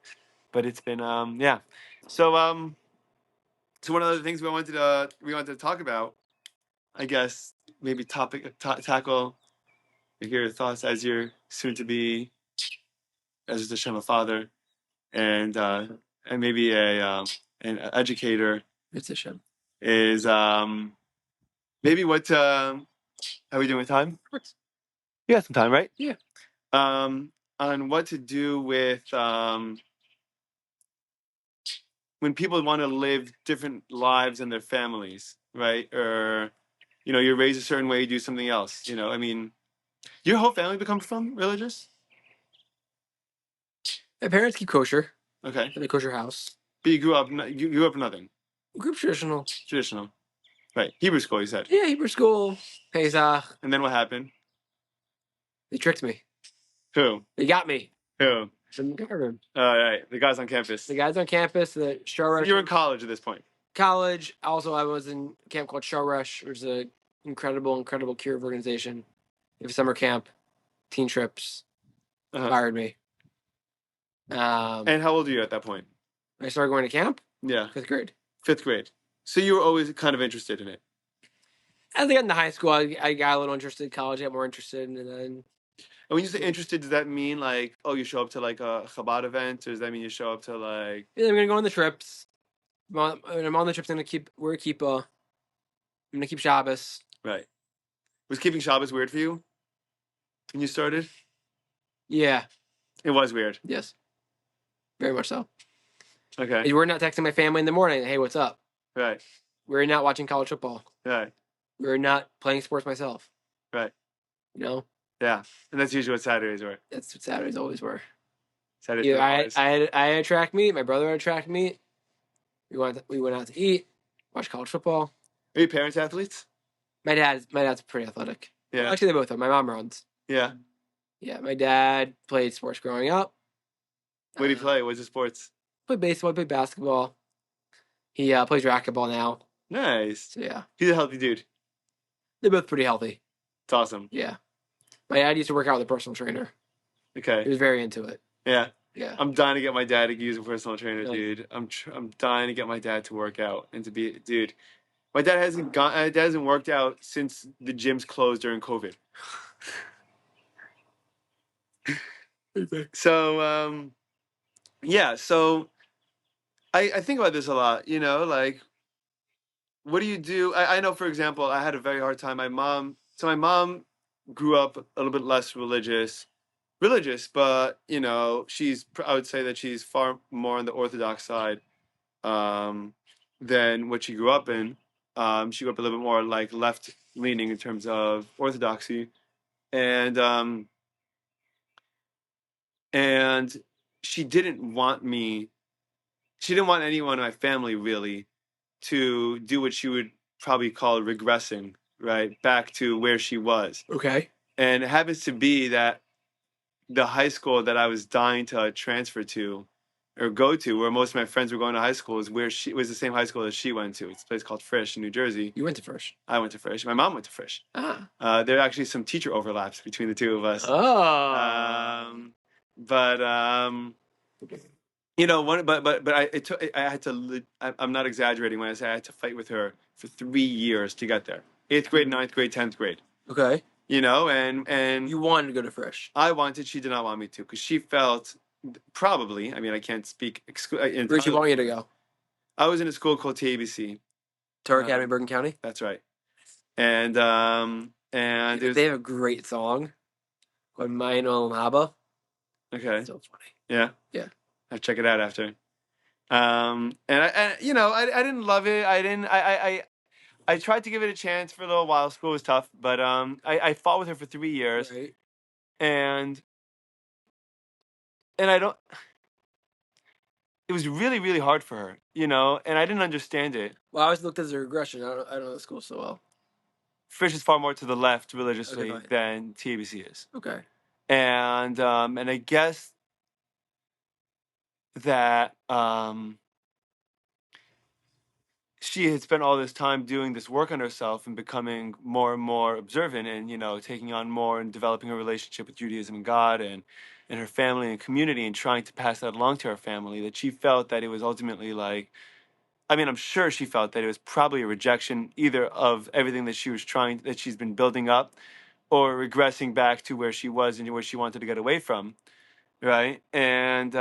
But it's been yeah. So one of the things we wanted to talk about, I guess maybe tackle. Hear your thoughts as you're soon to be as a father, and maybe an educator. It's a shame. Is maybe what how are we doing with time? You got some time, right? Yeah. On what to do with when people want to live different lives in their families, right? Or you're raised a certain way, you do something else. I mean, your whole family becomes from religious? My parents keep kosher. Okay. In a kosher house. But you grew up nothing. Group traditional. Traditional. Right. Hebrew school, you said. Yeah, Hebrew school. Pesach. And then what happened? They tricked me. Who? They got me. Who? From the government. All right. The guys on campus. The guys on campus. The Shoresh. You're in college at this point. College. Also, I was in a camp called Shoresh, which is an incredible curative organization. They have a summer camp, teen trips. Fired me. And how old are you at that point? I started going to camp? Yeah. 5th grade. 5th grade. So you were always kind of interested in it? As I got into high school, I got a little interested. College, I got more interested. And then... And when you say interested, does that mean like, oh, you show up to like a Chabad event? Or does that mean you show up to like... Yeah, I'm going to go on the trips. When I'm on the trips, we're a kippah. I'm going to keep Shabbos. Right. Was keeping Shabbos weird for you when you started? Yeah. It was weird. Yes. Very much so. Okay. We're not texting my family in the morning. Hey, what's up? Right. We're not watching college football. Right. We're not playing sports myself. Right. Yeah. And that's usually what Saturdays were. That's what Saturdays always were. Saturdays. Yeah, I had a track meet. My brother had a track meet. We went out to eat, watch college football. Are your parents athletes? My dad's pretty athletic. Yeah. Well, actually, they both are. My mom runs. Yeah. Yeah, my dad played sports growing up. What did he play? What's his sports? Played baseball, played basketball. He plays racquetball now. Nice. So yeah. He's a healthy dude. They're both pretty healthy. It's awesome. Yeah. My dad used to work out with a personal trainer. Okay. He was very into it. Yeah. Yeah. I'm dying to get my dad to use a personal trainer, dude. I'm dying to get my dad to work out and to be, dude. My dad hasn't worked out since the gyms closed during COVID. So yeah, so I think about this a lot, like what do you do? I know, for example, I had a very hard time. My mom grew up a little bit less religious, but I would say that she's far more on the Orthodox side than what she grew up in. She grew up a little bit more like left leaning in terms of orthodoxy, and she didn't want anyone in my family really to do what she would probably call regressing, right, back to where she was. Okay. And it happens to be that the high school that I was dying to transfer to or go to, where most of my friends were going to high school, is where she was the same high school that she went to. It's a place called Frisch in New Jersey. You went to Frisch? I went to Frisch. My mom went to Frisch. Ah. There are actually some teacher overlaps between the two of us. Oh. But I'm not exaggerating when I say I had to fight with her for 3 years to get there. 8th grade, 9th grade, 10th grade. Okay. And you wanted to go to Frisch. I wanted. She did not want me to, because she felt probably. I mean, I can't speak. Where'd she want you to go? I was in a school called TABC. Torrey Academy, Bergen County. That's right. and it was They have a great song called Mayan Olam Haba. okay. So funny. Yeah, Yeah. I'll check it out after. And you know, I didn't love it. I tried to give it a chance for a little while. School was tough, but I fought with her for 3 years, Right. and and I don't. It was really really hard for her, you know, and I didn't understand it. Well, I always looked as a regression. I don't know the school so well. Frisch is far more to the left Okay, religiously fine. than TABC is, Okay. and I guess that she had spent all this time doing this work on herself and becoming more and more observant and, you know, taking on more and developing a relationship with Judaism and God and her family and community and trying to pass that along to her family, that she felt that it was ultimately like, I mean, I'm sure she felt that it was probably a rejection either of everything that that she's been building up, or regressing back to where she was and where she wanted to get away from, right? And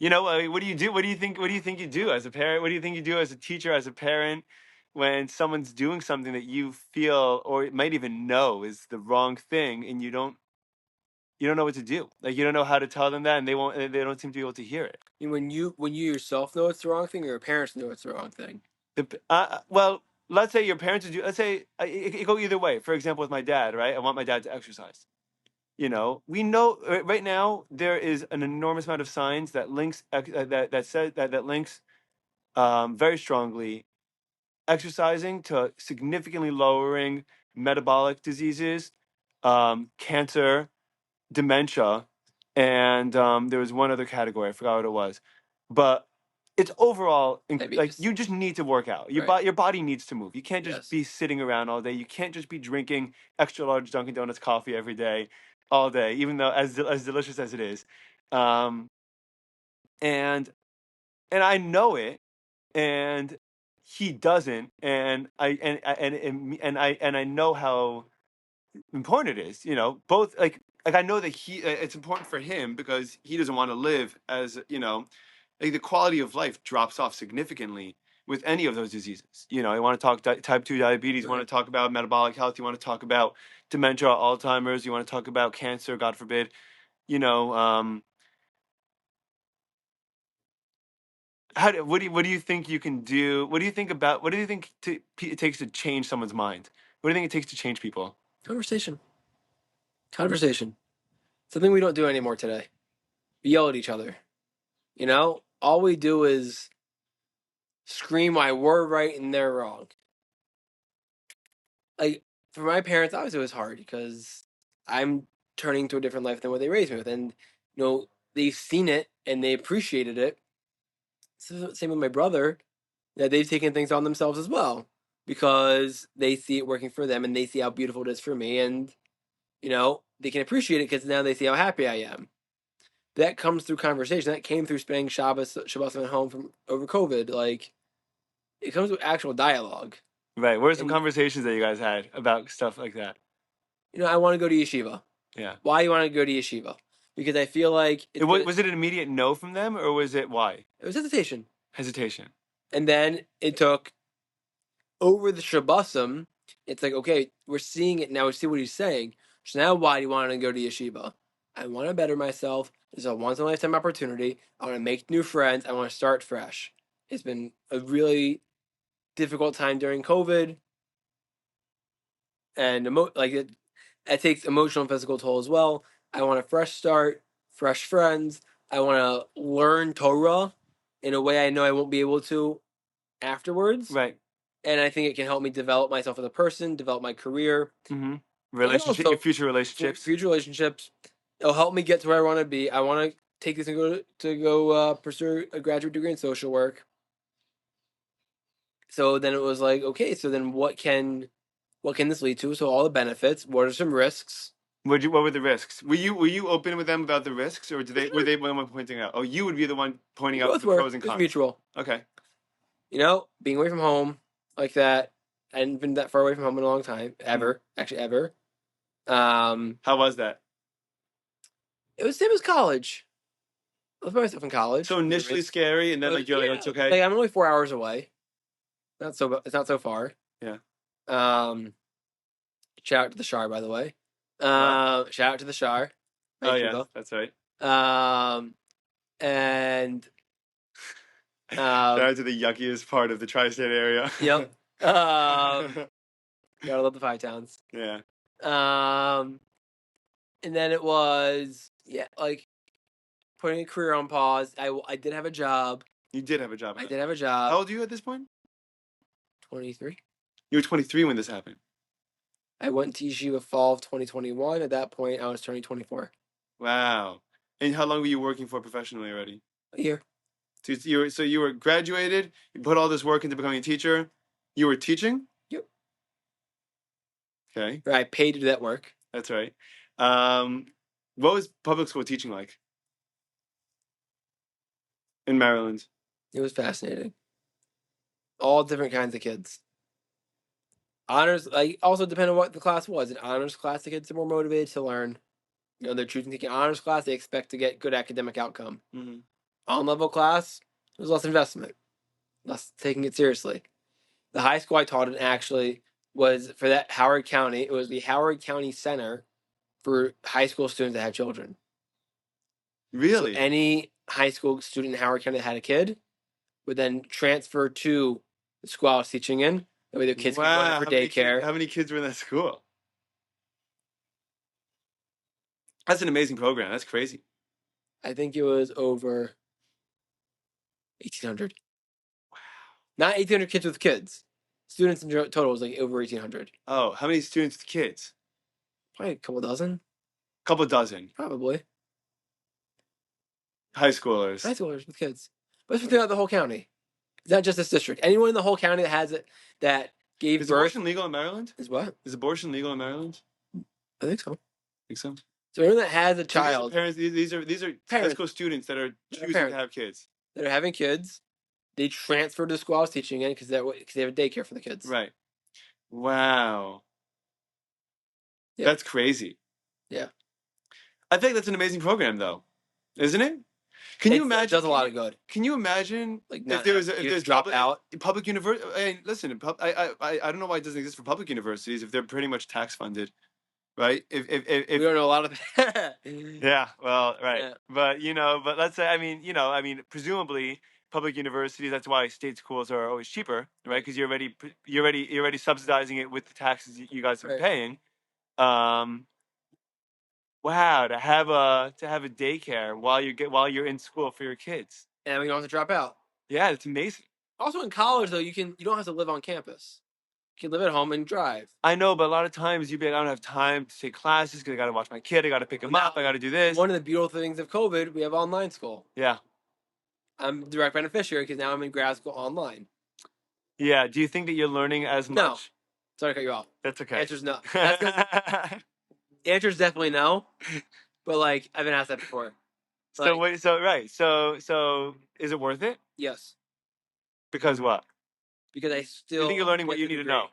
you know, I mean, what do you do? What do you think? What do you think you do as a parent? What do you think you do as a teacher, as a parent, when someone's doing something that you feel or might even know is the wrong thing, and you don't know what to do? Like you don't know how to tell them that, and they don't seem to be able to hear it. And when you yourself know it's the wrong thing, or your parents know it's the wrong thing. Well, let's say your parents do. Let's say it go either way. For example, with my dad, right? I want my dad to exercise. You know, we know right now there is an enormous amount of science that links that says that links very strongly exercising to significantly lowering metabolic diseases, cancer, dementia, and there was one other category. I forgot what it was, but it's overall like Diabetes. you just need to work out. Right. Your body needs to move. You can't just Yes. be sitting around all day. You can't just be drinking extra large Dunkin' Donuts coffee every day, all day, even though as delicious as it is. Um, and and I know it, and he doesn't, and I know how important it is. You know, both like I know that it's important for him because he doesn't want to live as, you know, like the quality of life drops off significantly with any of those diseases. You know, you want to talk type 2 diabetes, you want Right. to talk about metabolic health, you want to talk about dementia, Alzheimer's, you want to talk about cancer, God forbid. You know, what do you think you can do? What do you think it takes to change someone's mind? What do you think it takes to change people? Conversation. Conversation. Something we don't do anymore today. We yell at each other. You know, all we do is scream why we're right and they're wrong. Like for my parents, obviously it was hard because I'm turning to a different life than what they raised me with, and you know they've seen it and they appreciated it. So, same with my brother, that they've taken things on themselves as well because they see it working for them and they see how beautiful it is for me, and you know they can appreciate it because now they see how happy I am. That comes through conversation. That came through spending Shabbos at home from over COVID. Like it comes with actual dialogue. Right. What are some And conversations that you guys had about stuff like that? you know, I want to go to yeshiva. Yeah. Why do you want to go to yeshiva? Because I feel like It was it an immediate no from them, or was it why? it was hesitation, Hesitation. and then it took over the Shabbosim. It's like okay, we're seeing it now. We see what he's saying. So now, why do you want to go to yeshiva? I want to better myself. This is a once in a lifetime opportunity. I want to make new friends. I want to start fresh. It's been a really difficult time during COVID, and it takes emotional and physical toll as well. I want a fresh start, fresh friends. I want to learn Torah in a way I know I won't be able to afterwards, Right. and I think it can help me develop myself as a person, develop my career, Mm-hmm. and Your also future relationships. future relationships. It'll help me get to where I want to be. I want to take this and go pursue a graduate degree in social work. So then it was like, okay, so then what can this lead to? So all the benefits. What are some risks? What were the risks? Were you open with them about the risks, or were Sure. they the one pointing out? Oh, you would be the one pointing We out both the were. pros and It was cons. mutual. Okay. You know, being away from home like that. I hadn't been that far away from home in a long time, ever. Actually, ever. How was that? It was same as college. I was by myself in college. So initially scary, and then like you're like, oh, Yeah, it's okay. like I'm only 4 hours away. Not so. It's not so far. Yeah. Shout out to the Shar, by the way. What? Shout out to the Shar. Oh Thank you, yes, Bill. that's right. And Shout out to the yuckiest part of the tri-state area. yep. Gotta love the Five Towns. Yeah. And then it was like putting a career on pause. I did have a job. You did have a job. I did have a How job. old are you at this point? 23. You were 23 when this happened. I went to TCU fall of 2021. At that point, I was turning 24. Wow. And how long were you working for professionally already? A year. So you were graduated. You put all this work into becoming a teacher. You were teaching. Yep. Okay, I paid to do that work. that's right. What was public school teaching like in Maryland? It was fascinating. All different kinds of kids. Honors, like, also depending on what the class was. An honors class, the kids are more motivated to learn. They're choosing to take an honors class. They expect to get good academic outcome. Mm-hmm. On-level class, there's less investment, less taking it seriously. The high school I taught in actually was for that Howard County. It was the Howard County Center for high school students that have children. Really? So any high school student in Howard County that had a kid would then transfer to the school I was teaching in. That way their kids could go in for daycare. How many kids were in that school? That's an amazing program. That's crazy. I think it was over 1,800. Wow. Not 1,800 kids with kids. Students in total was like over 1,800. Oh, how many students with kids? Probably a couple dozen. Couple dozen. Probably. High schoolers. High schoolers with kids. But it's throughout the whole county. It's not just this district. Anyone in the whole county that has it, that gave Is birth. abortion legal in Maryland? Is what? Is abortion legal in Maryland? I think so. Think so? So anyone that has a child. These are high school students that are choosing to have kids. That are having kids. They transfer to the school I was teaching in because they have a daycare for the kids. Right. Wow. Yeah. That's crazy. Yeah. I think that's an amazing program, though, isn't it? Can you imagine? It does a lot of good. Can you imagine like if there's drop out public university? Hey, listen, I don't know why it doesn't exist for public universities if they're pretty much tax funded, right? If we don't know a lot of that. Yeah, well, right, Yeah. but let's say, presumably public universities. That's why state schools are always cheaper, right? Because you're already subsidizing it with the taxes you guys are paying. Wow, to have a daycare while you're in school for your kids. And we don't have to drop out. Yeah, it's amazing. Also in college though, you don't have to live on campus. You can live at home and drive. I know, but a lot of times you'd be like, I don't have time to take classes because I got to watch my kid, I got to pick him up, I got to do this. One of the beautiful things of COVID, we have online school. Yeah. I'm a direct beneficiary because now I'm in grad school online. Yeah. Do you think that you're learning as much? No. Sorry to cut you off. That's okay. Answer's no. Answer's definitely no. But like I've been asked that before. So wait. So right. So is it worth it? Yes. Because what? Because I still. You think you're learning what you need to know?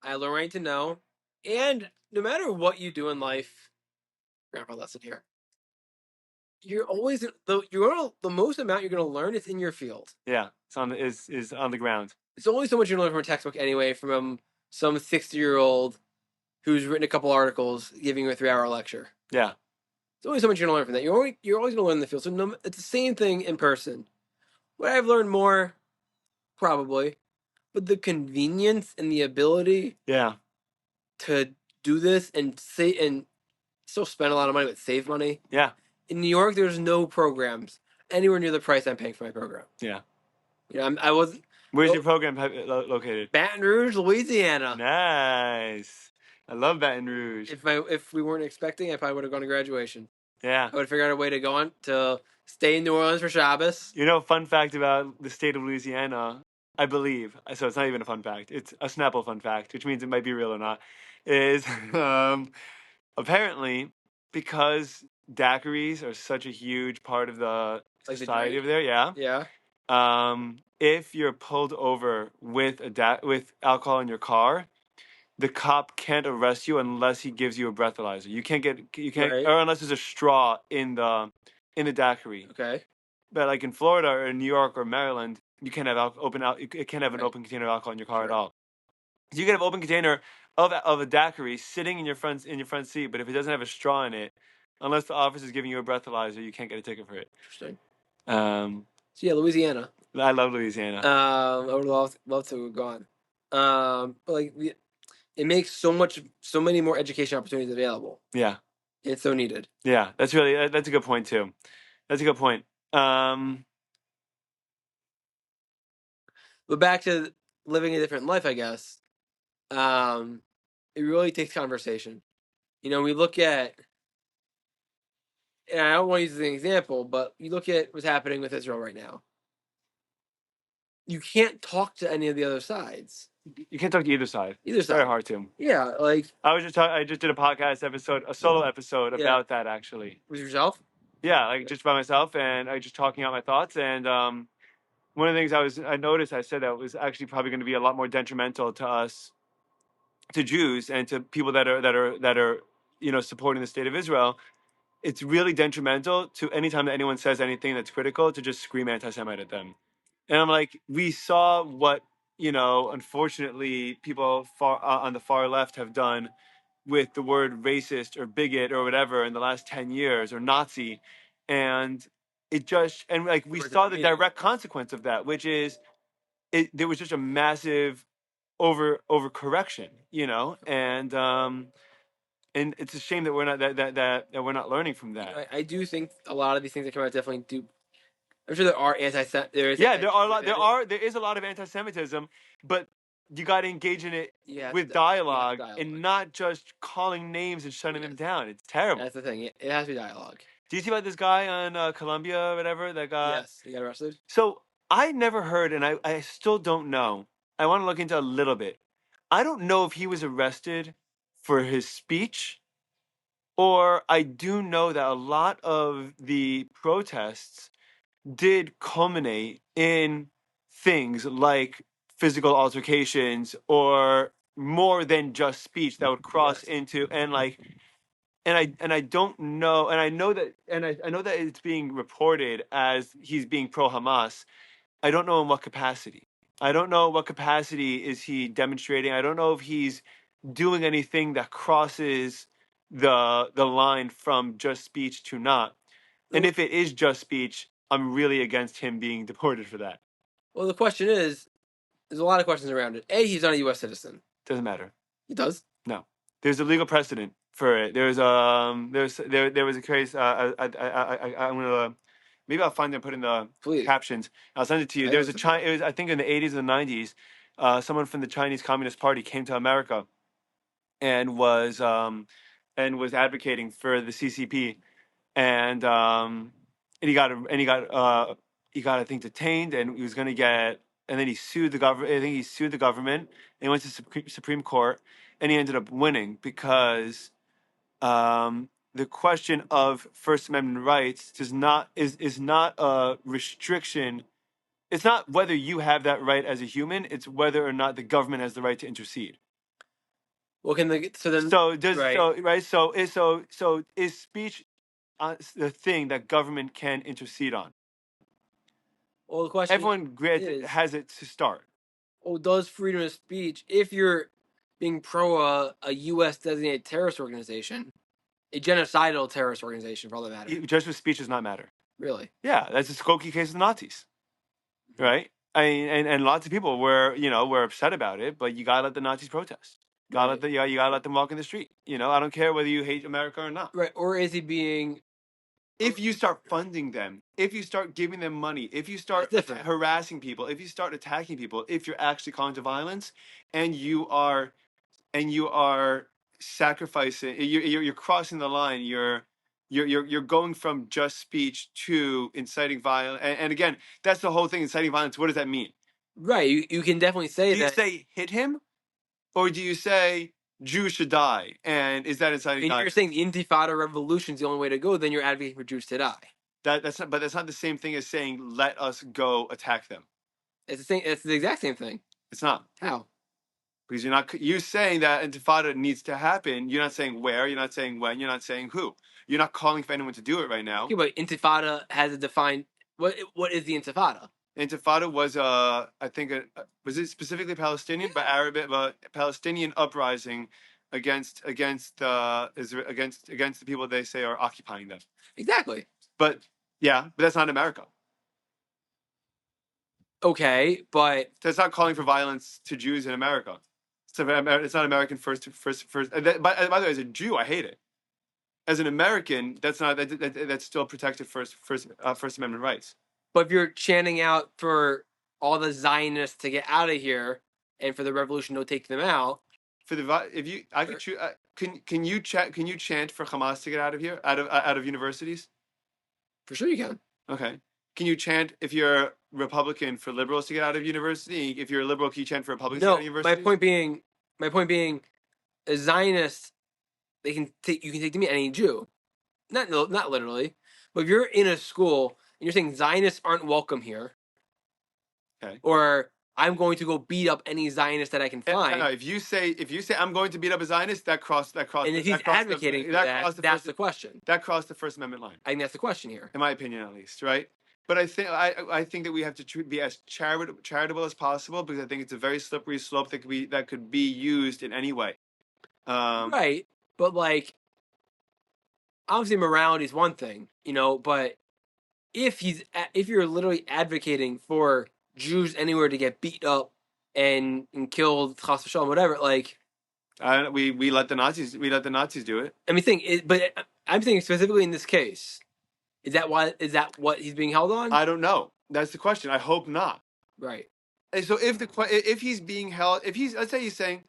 I learn what I need to know, and no matter what you do in life, grandpa lesson here. You're always the most amount you're going to learn is in your field. Yeah, it's is on the ground. It's only so much you're going to learn from a textbook anyway, from some 60-year-old who's written a couple articles giving you a 3-hour lecture. Yeah. There's only so much you're going to learn from that. You're always going to learn in the field. So it's the same thing in person. Would I have learned more? Probably. But the convenience and the ability to do this and still spend a lot of money but save money. Yeah. In New York, there's no programs anywhere near the price I'm paying for my program. Yeah. I was. Where's your program located? Baton Rouge, Louisiana. Nice. I love Baton Rouge. If we weren't expecting, I probably would have gone to graduation. Yeah. I would have figured out a way to stay in New Orleans for Shabbos. Fun fact about the state of Louisiana, I believe, so it's not even a fun fact, it's a Snapple fun fact, which means it might be real or not, is apparently because daiquiris are such a huge part of the society over there, yeah. If you're pulled over with with alcohol in your car, the cop can't arrest you unless he gives you a breathalyzer. You can't or unless there's a straw in the daiquiri. Okay. But like in Florida or in New York or Maryland, you can't have it can't have an open container of alcohol in your car at all. You can have open container of a daiquiri sitting in your front seat, but if it doesn't have a straw in it, unless the office is giving you a breathalyzer, you can't get a ticket for it. Interesting. Um, So yeah, Louisiana. I love Louisiana. I would love to have gone. It makes so many more education opportunities available. Yeah, It's so needed. yeah, that's a good point too. That's a good point. But back to living a different life, I guess. It really takes conversation. We look at, and I don't want to use this as an example, but you look at what's happening with Israel right now. You can't talk to any of the other sides. You can't talk to either side. Either It's side. very hard to. Yeah, like I just did a podcast episode, a solo episode about that actually. with yourself. Yeah, like just by myself, and I just talking out my thoughts. And one of the things I noticed, I said that was actually probably going to be a lot more detrimental to us, to Jews, and to people that are supporting the state of Israel. It's really detrimental to anytime that anyone says anything that's critical to just scream anti-Semite at them. And I'm like, we saw what unfortunately people on the far left have done with the word racist or bigot or whatever in the last 10 years, or Nazi. And we saw the direct consequence of that, which is there was just a massive overcorrection, and it's a shame that we're not that we're not learning from that. I do think a lot of these things that come out definitely do. I'm sure there are there is. Yeah, there is a lot of anti-Semitism, but you got to engage in it with dialogue, and not just calling names and shutting them down. It's terrible. That's the thing. It has to be dialogue. Do you see about this guy on Columbia or whatever that got? Yes, he got arrested. So I never heard, and I still don't know. I want to look into a little bit. I don't know if he was arrested for his speech, or I do know that a lot of the protests did culminate in things like physical altercations, or more than just speech that would cross into, and I don't know, and I know that, I know that it's being reported as he's being pro Hamas. I don't know in what capacity. I don't know what capacity is he demonstrating. I don't know if he's doing anything that crosses the line from just speech to not. And if it is just speech, I'm really against him being deported for that. Well, the question is, there's a lot of questions around it. A, he's not a U.S. citizen. Doesn't matter. He does? No. There's a legal precedent for it. There was a case. I'm gonna maybe I'll find it and put in the captions. I'll send it to you. There was it was, I think, in the 80s and the 90s. Someone from the Chinese Communist Party came to America and was advocating for the CCP, and he got I think detained, and he was going to get, and then he sued the government. I think he sued the government, and he went to Supreme Court, and he ended up winning because the question of First Amendment rights is not a restriction. It's not whether you have that right as a human. It's whether or not the government has the right to intercede. Well, so is speech the thing that government can intercede on? Well, the question everyone has it to start. Oh, does freedom of speech, if you're being pro a U.S. designated terrorist organization, a genocidal terrorist organization, for all that matter? Just with speech does not matter. Really? Yeah, that's the Skokie case of the Nazis, right? I mean, and lots of people were upset about it, but you gotta let the Nazis protest. You gotta let them walk in the street. I don't care whether you hate America or not. Right? Or is he being? If you start funding them, if you start giving them money, if you start harassing people, if you start attacking people, if you're actually calling to violence, and you are sacrificing, you're crossing the line. You're going from just speech to inciting violence. And again, that's the whole thing. Inciting violence. What does that mean? Right. You can definitely say that. Do you say hit him, or do you say Jews should die? And is that inciting violence? You're saying the Intifada revolution is the only way to go. Then you're advocating for Jews to die. That's not the same thing as saying let us go attack them. It's the same. It's the exact same thing. It's not. How? Because you're saying that Intifada needs to happen. You're not saying where. You're not saying when. You're not saying who. You're not calling for anyone to do it right now. Okay, but Intifada has a defined. What is the Intifada? Intifada was I think was it specifically Palestinian, but Arabic, Palestinian uprising against against the people they say are occupying them. Exactly. But yeah, but that's not America. Okay, but That's not calling for violence to Jews in America. It's not American first. By the way, as a Jew, I hate it. As an American, that's not that's still protected First Amendment rights. But if you're chanting out for all the Zionists to get out of here and for the revolution to take them out, For the if you I could choose, can you chant for Hamas to get out of here out of universities? for sure you can. Okay. Can you chant if you're a Republican for liberals to get out of university? If you're a liberal, can you chant for Republicans to get out No, of university? my point being, a Zionist, you can take to me any Jew, not literally, but if you're in a school and you're saying Zionists aren't welcome here, Okay. or I'm going to go beat up any Zionist that I can find. No, if you say I'm going to beat up a Zionist, that crossed. And if he's advocating for that's the question. That crossed the First Amendment line. I think that's the question here, in my opinion, at least, right? But I think that we have to be as charitable as possible, because I think it's a very slippery slope that could be used in any way. Right, but like, obviously morality is one thing, but if you're literally advocating for Jews anywhere to get beat up and killed, chas v'shalom, whatever, like, we let the Nazis do it. I mean, but I'm thinking specifically in this case. Is that what he's being held on? I don't know. That's the question. I hope not. Right. And so if he's being held, let's say he's saying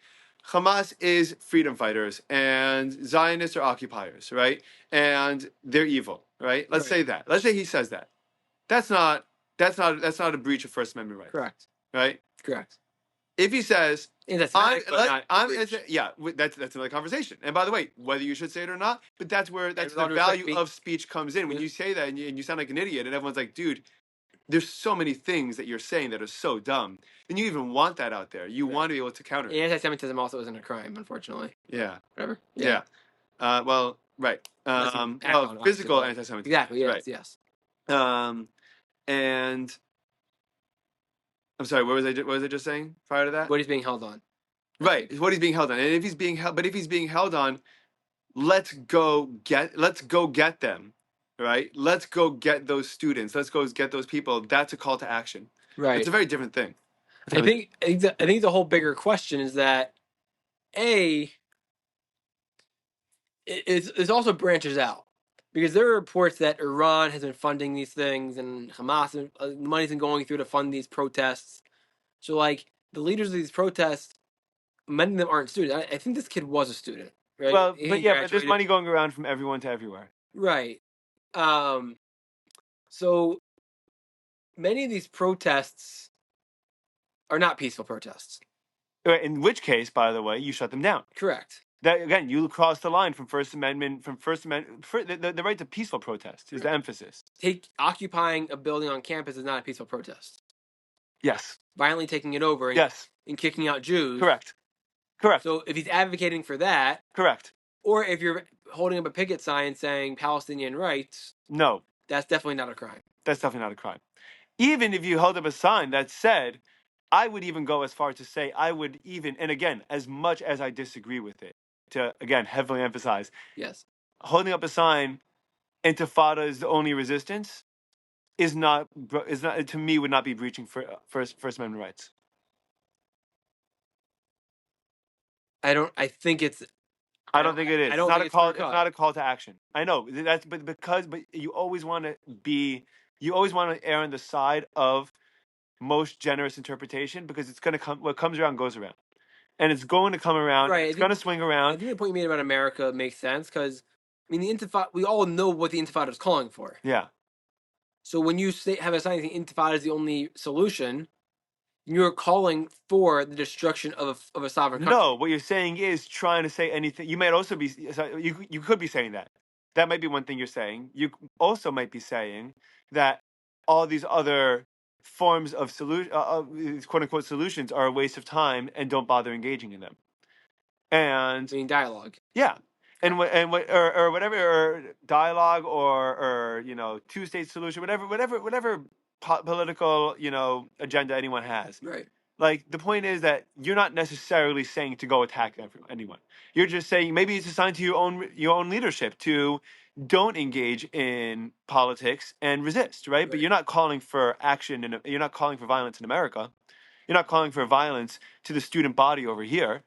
Hamas is freedom fighters and Zionists are occupiers, right? And they're evil, right? Let's say that. Let's say he says that. That's not a breach of First Amendment rights. Correct. Right? Correct. If he says, that's another conversation. And by the way, whether you should say it or not, but that's the value of speech comes in. When you say that and you sound like an idiot, and everyone's like, dude, there's so many things that you're saying that are so dumb, and you even want that out there. You want to be able to counter it. Anti-Semitism also isn't a crime, unfortunately. Yeah. Whatever. Yeah. Well, right. Physical anti-Semitism. Exactly. Yes. Right. Yes. And I'm sorry. What was I just saying prior to that? What he's being held on. Right. What he's being held on, and if he's being held on, let's go get them. Right. Let's go get those students. Let's go get those people. That's a call to action. Right. It's a very different thing. I think the whole bigger question is that it also branches out, because there are reports that Iran has been funding these things and Hamas, money's been going through to fund these protests. So, like, the leaders of these protests, many of them aren't students. I think this kid was a student, right? Well, but there's money going around from everyone to everywhere. Right. So many of these protests are not peaceful protests. In which case, by the way, you shut them down. Correct. That, again, you cross the line from First Amendment. The right to peaceful protest is the emphasis. Occupying a building on campus is not a peaceful protest. Yes. Violently taking it over. And kicking out Jews. Correct. So if he's advocating for that. Correct. Or if you're holding up a picket sign saying Palestinian rights. No. That's definitely not a crime. That's definitely not a crime. Even if you held up a sign that said, I would even go as far to say, and again, as much as I disagree with it, to, again, heavily emphasize. Yes. Holding up a sign, Intifada is the only resistance, is not, to me, would not be breaching First Amendment rights. I don't think it is. It's not a call to action. I know but you always want to err on the side of most generous interpretation, because it's going to come, what comes around goes around, and it's going to come around. Right. It's going to swing around. I think the point you made about America makes sense, because the Intifada, we all know what the Intifada is calling for. Yeah. So when you have a sign saying Intifada is the only solution, you're calling for the destruction of a sovereign country. No, what you're saying is trying to say anything. You might also be, you could be saying that. That might be one thing you're saying. You also might be saying that all these other forms of quote unquote solutions are a waste of time and don't bother engaging in them. And dialogue. Yeah. And whatever, or dialogue, or two-state solution, whatever political, agenda anyone has. Right. Like, the point is that you're not necessarily saying to go attack anyone. You're just saying maybe it's assigned to your own leadership to don't engage in politics and resist, right? But Right. you're not calling for action, and you're not calling for violence in America. You're not calling for violence to the student body over here,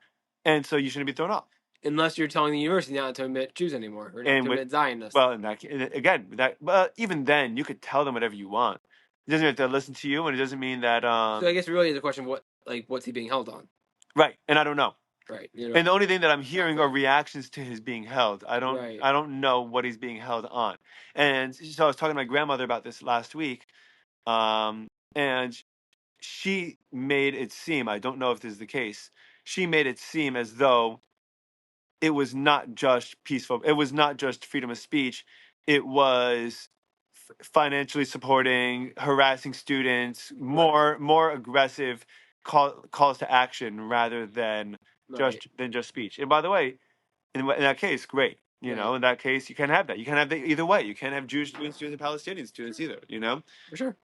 and so you shouldn't be thrown off. Unless you're telling the university not to admit Jews anymore, or not And to with admit Zionists. well, again, but even then, you could tell them whatever you want. It doesn't have to listen to you, and it doesn't mean that So I guess really is a question of what's he being held on? right. And I don't know. Right. And the only thing that I'm Not hearing clear. are reactions to his being held. Right. I don't know what he's being held on. And so I was talking to my grandmother about this last week, and she made it seem, I don't know if this is the case, she made it seem as though it was not just peaceful, it was not just freedom of speech, it was financially supporting, harassing students, more aggressive calls to action rather than Right. just speech. And by the way, in that case, great. Right. In that case, you can't have that. You can't have that either way. You can't have Jewish students and Palestinian students either. For sure.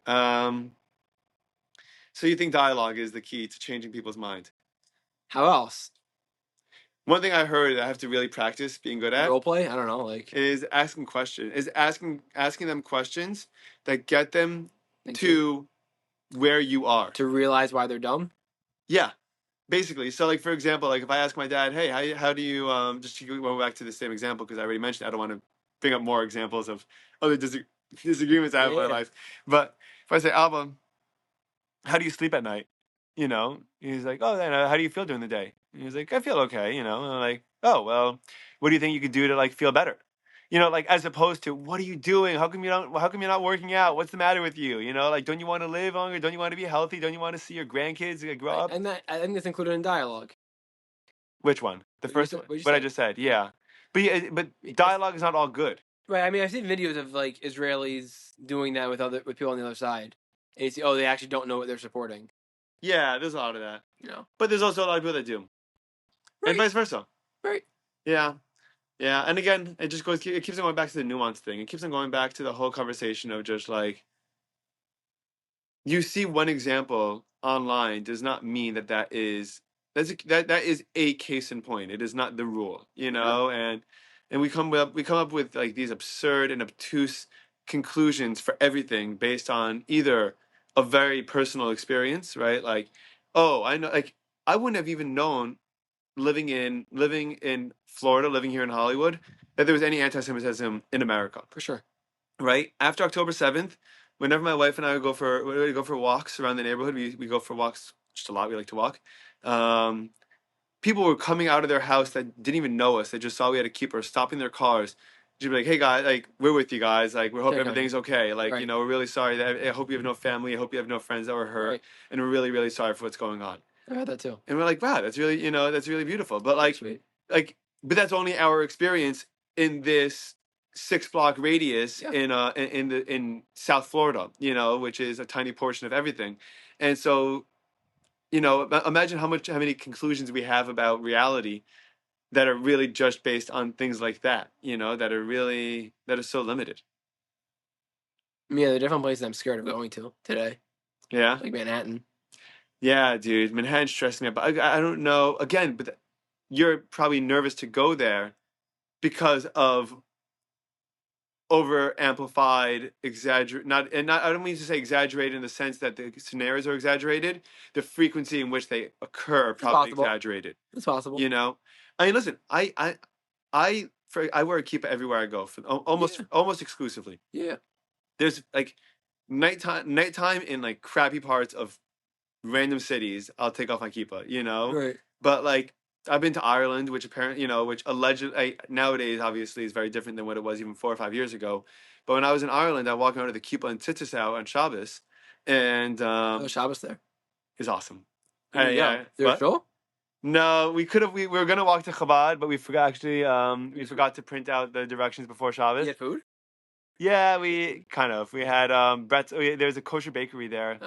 So you think dialogue is the key to changing people's mind? How else? One thing I heard that I have to really practice being good at Role play? I don't know. is asking them questions that get them Thank to where you are. to realize why they're dumb. Yeah, basically. So, like, for example, like if I ask my dad, "Hey, how do you just to go back to the same example because I already mentioned it, I don't want to bring up more examples of other disagreements I have in my Yeah. life. But if I say, Alba, how do you sleep at night? He's like, oh, then how do you feel during the day? And he's like, I feel okay. And I'm like, oh, well, what do you think you could do to like feel better? Like as opposed to what are you doing? How come you're not working out? What's the matter with you? Like don't you want to live longer? Don't you want to be healthy? Don't you want to see your grandkids grow up? And I think that's included in dialogue. Which one? The What you first said- one. what you What I said. just said. Yeah. But Because- dialogue is not all good. Right. I mean, I've seen videos of like Israelis doing that with people on the other side, and you see, oh, they actually don't know what they're supporting. Yeah, there's a lot of that. You know. But there's also a lot of people that do. And Right. vice versa. Right. Yeah. Yeah, and again, it keeps on going back to the nuance thing. It keeps on going back to the whole conversation of just like you see one example online does not mean that is a case in point. It is not the rule, and we come up with like these absurd and obtuse conclusions for everything based on either a very personal experience, right? Like, oh, I know, like I wouldn't have even known living in Florida, living here in Hollywood, that there was any anti-Semitism in America. For sure. Right after October 7th, whenever my wife and I would go for walks around the neighborhood, we go for walks just a lot. We like to walk. People were coming out of their house that didn't even know us. They just saw we had a keeper, stopping their cars. Just be like, "Hey guys, like we're with you guys. Like we hope Check on everything's okay. Like Right. we're really sorry that I hope you have no family. I hope you have no friends that were hurt, Right. and we're really really sorry for what's going on." I heard that too. And we're like, "Wow, that's really beautiful." But like, Sweet. but that's only our experience in this 6 block radius Yeah. in South Florida, which is a tiny portion of everything. And so, imagine how many conclusions we have about reality that are really just based on things like that, that are so limited. Yeah, there are different places I'm scared of going to today, Yeah. like Manhattan. Yeah, dude. Manhattan stressed me out, but I don't know. Again, but you're probably nervous to go there because of over amplified, exaggerate, not I don't mean to say exaggerated in the sense that the scenarios are exaggerated. The frequency in which they occur are probably possible. exaggerated. It's possible. I mean, listen, I wear a kippah everywhere I go for almost exclusively. Yeah. There's like nighttime in like crappy parts of random cities. I'll take off my kippah. Right. But like I've been to Ireland, which apparently, which allegedly nowadays obviously is very different than what it was even 4 or 5 years ago. But when I was in Ireland, I walked out of the kippah and tzitzis out on Shabbos, and Oh, Shabbos there. it's awesome. There you go. Yeah. Is there a show? No, we could have. We were gonna walk to Chabad, but we forgot actually. We forgot to print out the directions before Shabbos. You had food? Yeah, we kind of. We had Brett's. There's a kosher bakery there.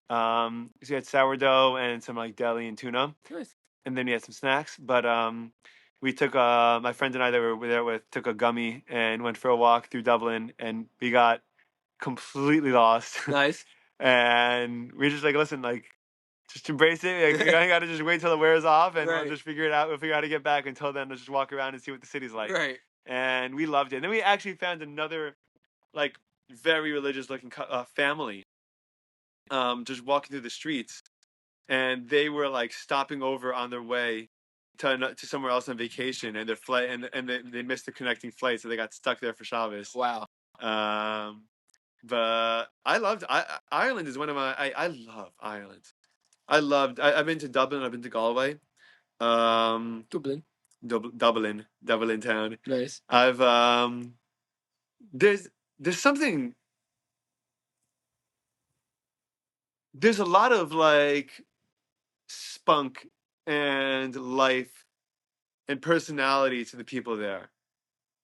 So we had sourdough and some like deli and tuna. Nice. And then we had some snacks. But we took my friends and I that were there with took a gummy and went for a walk through Dublin, and we got completely lost. Nice. and we're just like, listen, like, just embrace it. Like, you gotta just wait till it wears off, and we'll just figure it out. We'll figure out how to get back. Until then, let's just walk around and see what the city's like. Right. And we loved it. And then we actually found another, like, very religious looking family, just walking through the streets, and they were like stopping over on their way to somewhere else on vacation, and their flight and they missed the connecting flight, so they got stuck there for Shabbos. Wow. But I loved Ireland. Is one of my I love Ireland. I've been to Dublin. I've been to Galway. Dublin. Dublin town. Nice. I've there's something. There's a lot of like spunk and life and personality to the people there.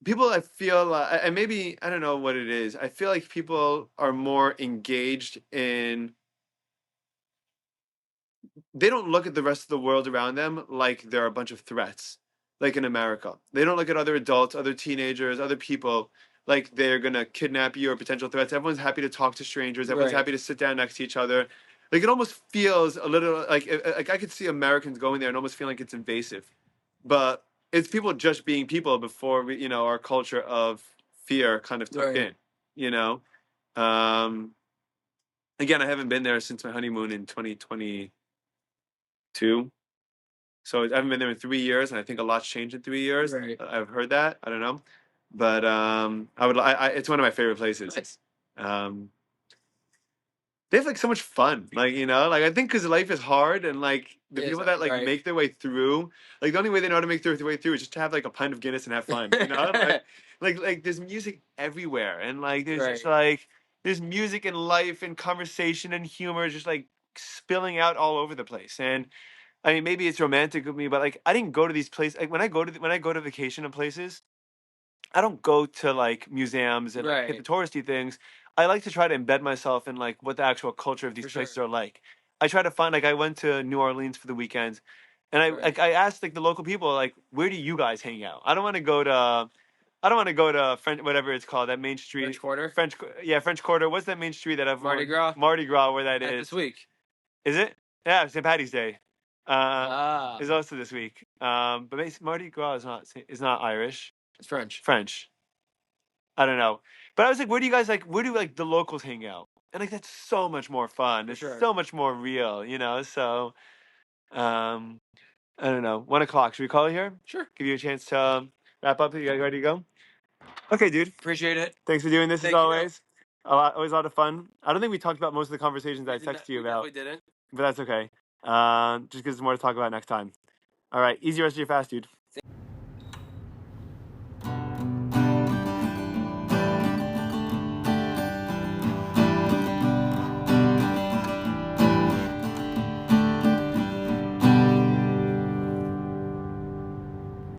People, I feel, and maybe I don't know what it is. I feel like people are more engaged in. They don't look at the rest of the world around them like they're a bunch of threats, like in America. They don't look at other adults, other teenagers, other people like they're gonna kidnap you or potential threats. Everyone's happy to talk to strangers. Everyone's happy to sit down next to each other. Like it almost feels a little like I could see Americans going there and almost feeling like it's invasive, but it's people just being people before we, our culture of fear kind of took in. You know, again, I haven't been there since my honeymoon in 2022. So I haven't been there in 3 years, and I think a lot's changed in 3 years. Right. I've heard that. I don't know, but it's one of my favorite places. Nice. They have like so much fun, like like I think because life is hard, and like the Yes, people that like right. make their way through, like the only way they know how to make their way through is just to have like a pint of Guinness and have fun, like there's music everywhere, and like there's just like there's music and life and conversation and humor just like spilling out all over the place. And I mean, maybe it's romantic of me, but like I didn't go to these places. Like when I go to vacation in places, I don't go to like museums and like, hit the touristy things. I like to try to embed myself in like what the actual culture of these places are like. I try to find, like, I went to New Orleans for the weekend, and I asked like the local people, like, where do you guys hang out? I don't want to go to French, whatever it's called, that main street. French Quarter. French Quarter. What's that main street that everyone? Mardi Gras. Mardi Gras, where that is This week. Is it? Yeah, St. Patty's Day. Is also this week. But Mardi Gras is not Irish. It's French. French. I don't know. But I was like, where do like the locals hang out? And like that's so much more fun. It's so much more real, So I don't know. 1:00. Should we call it here? Sure. Give you a chance to wrap up. You guys ready to go? Okay, dude. Appreciate it. Thanks for doing this as always. Always a lot of fun. I don't think we talked about most of the conversations I texted you about. We didn't. But that's okay. Just because there's more to talk about next time. All right. Easy rest of your fast, dude.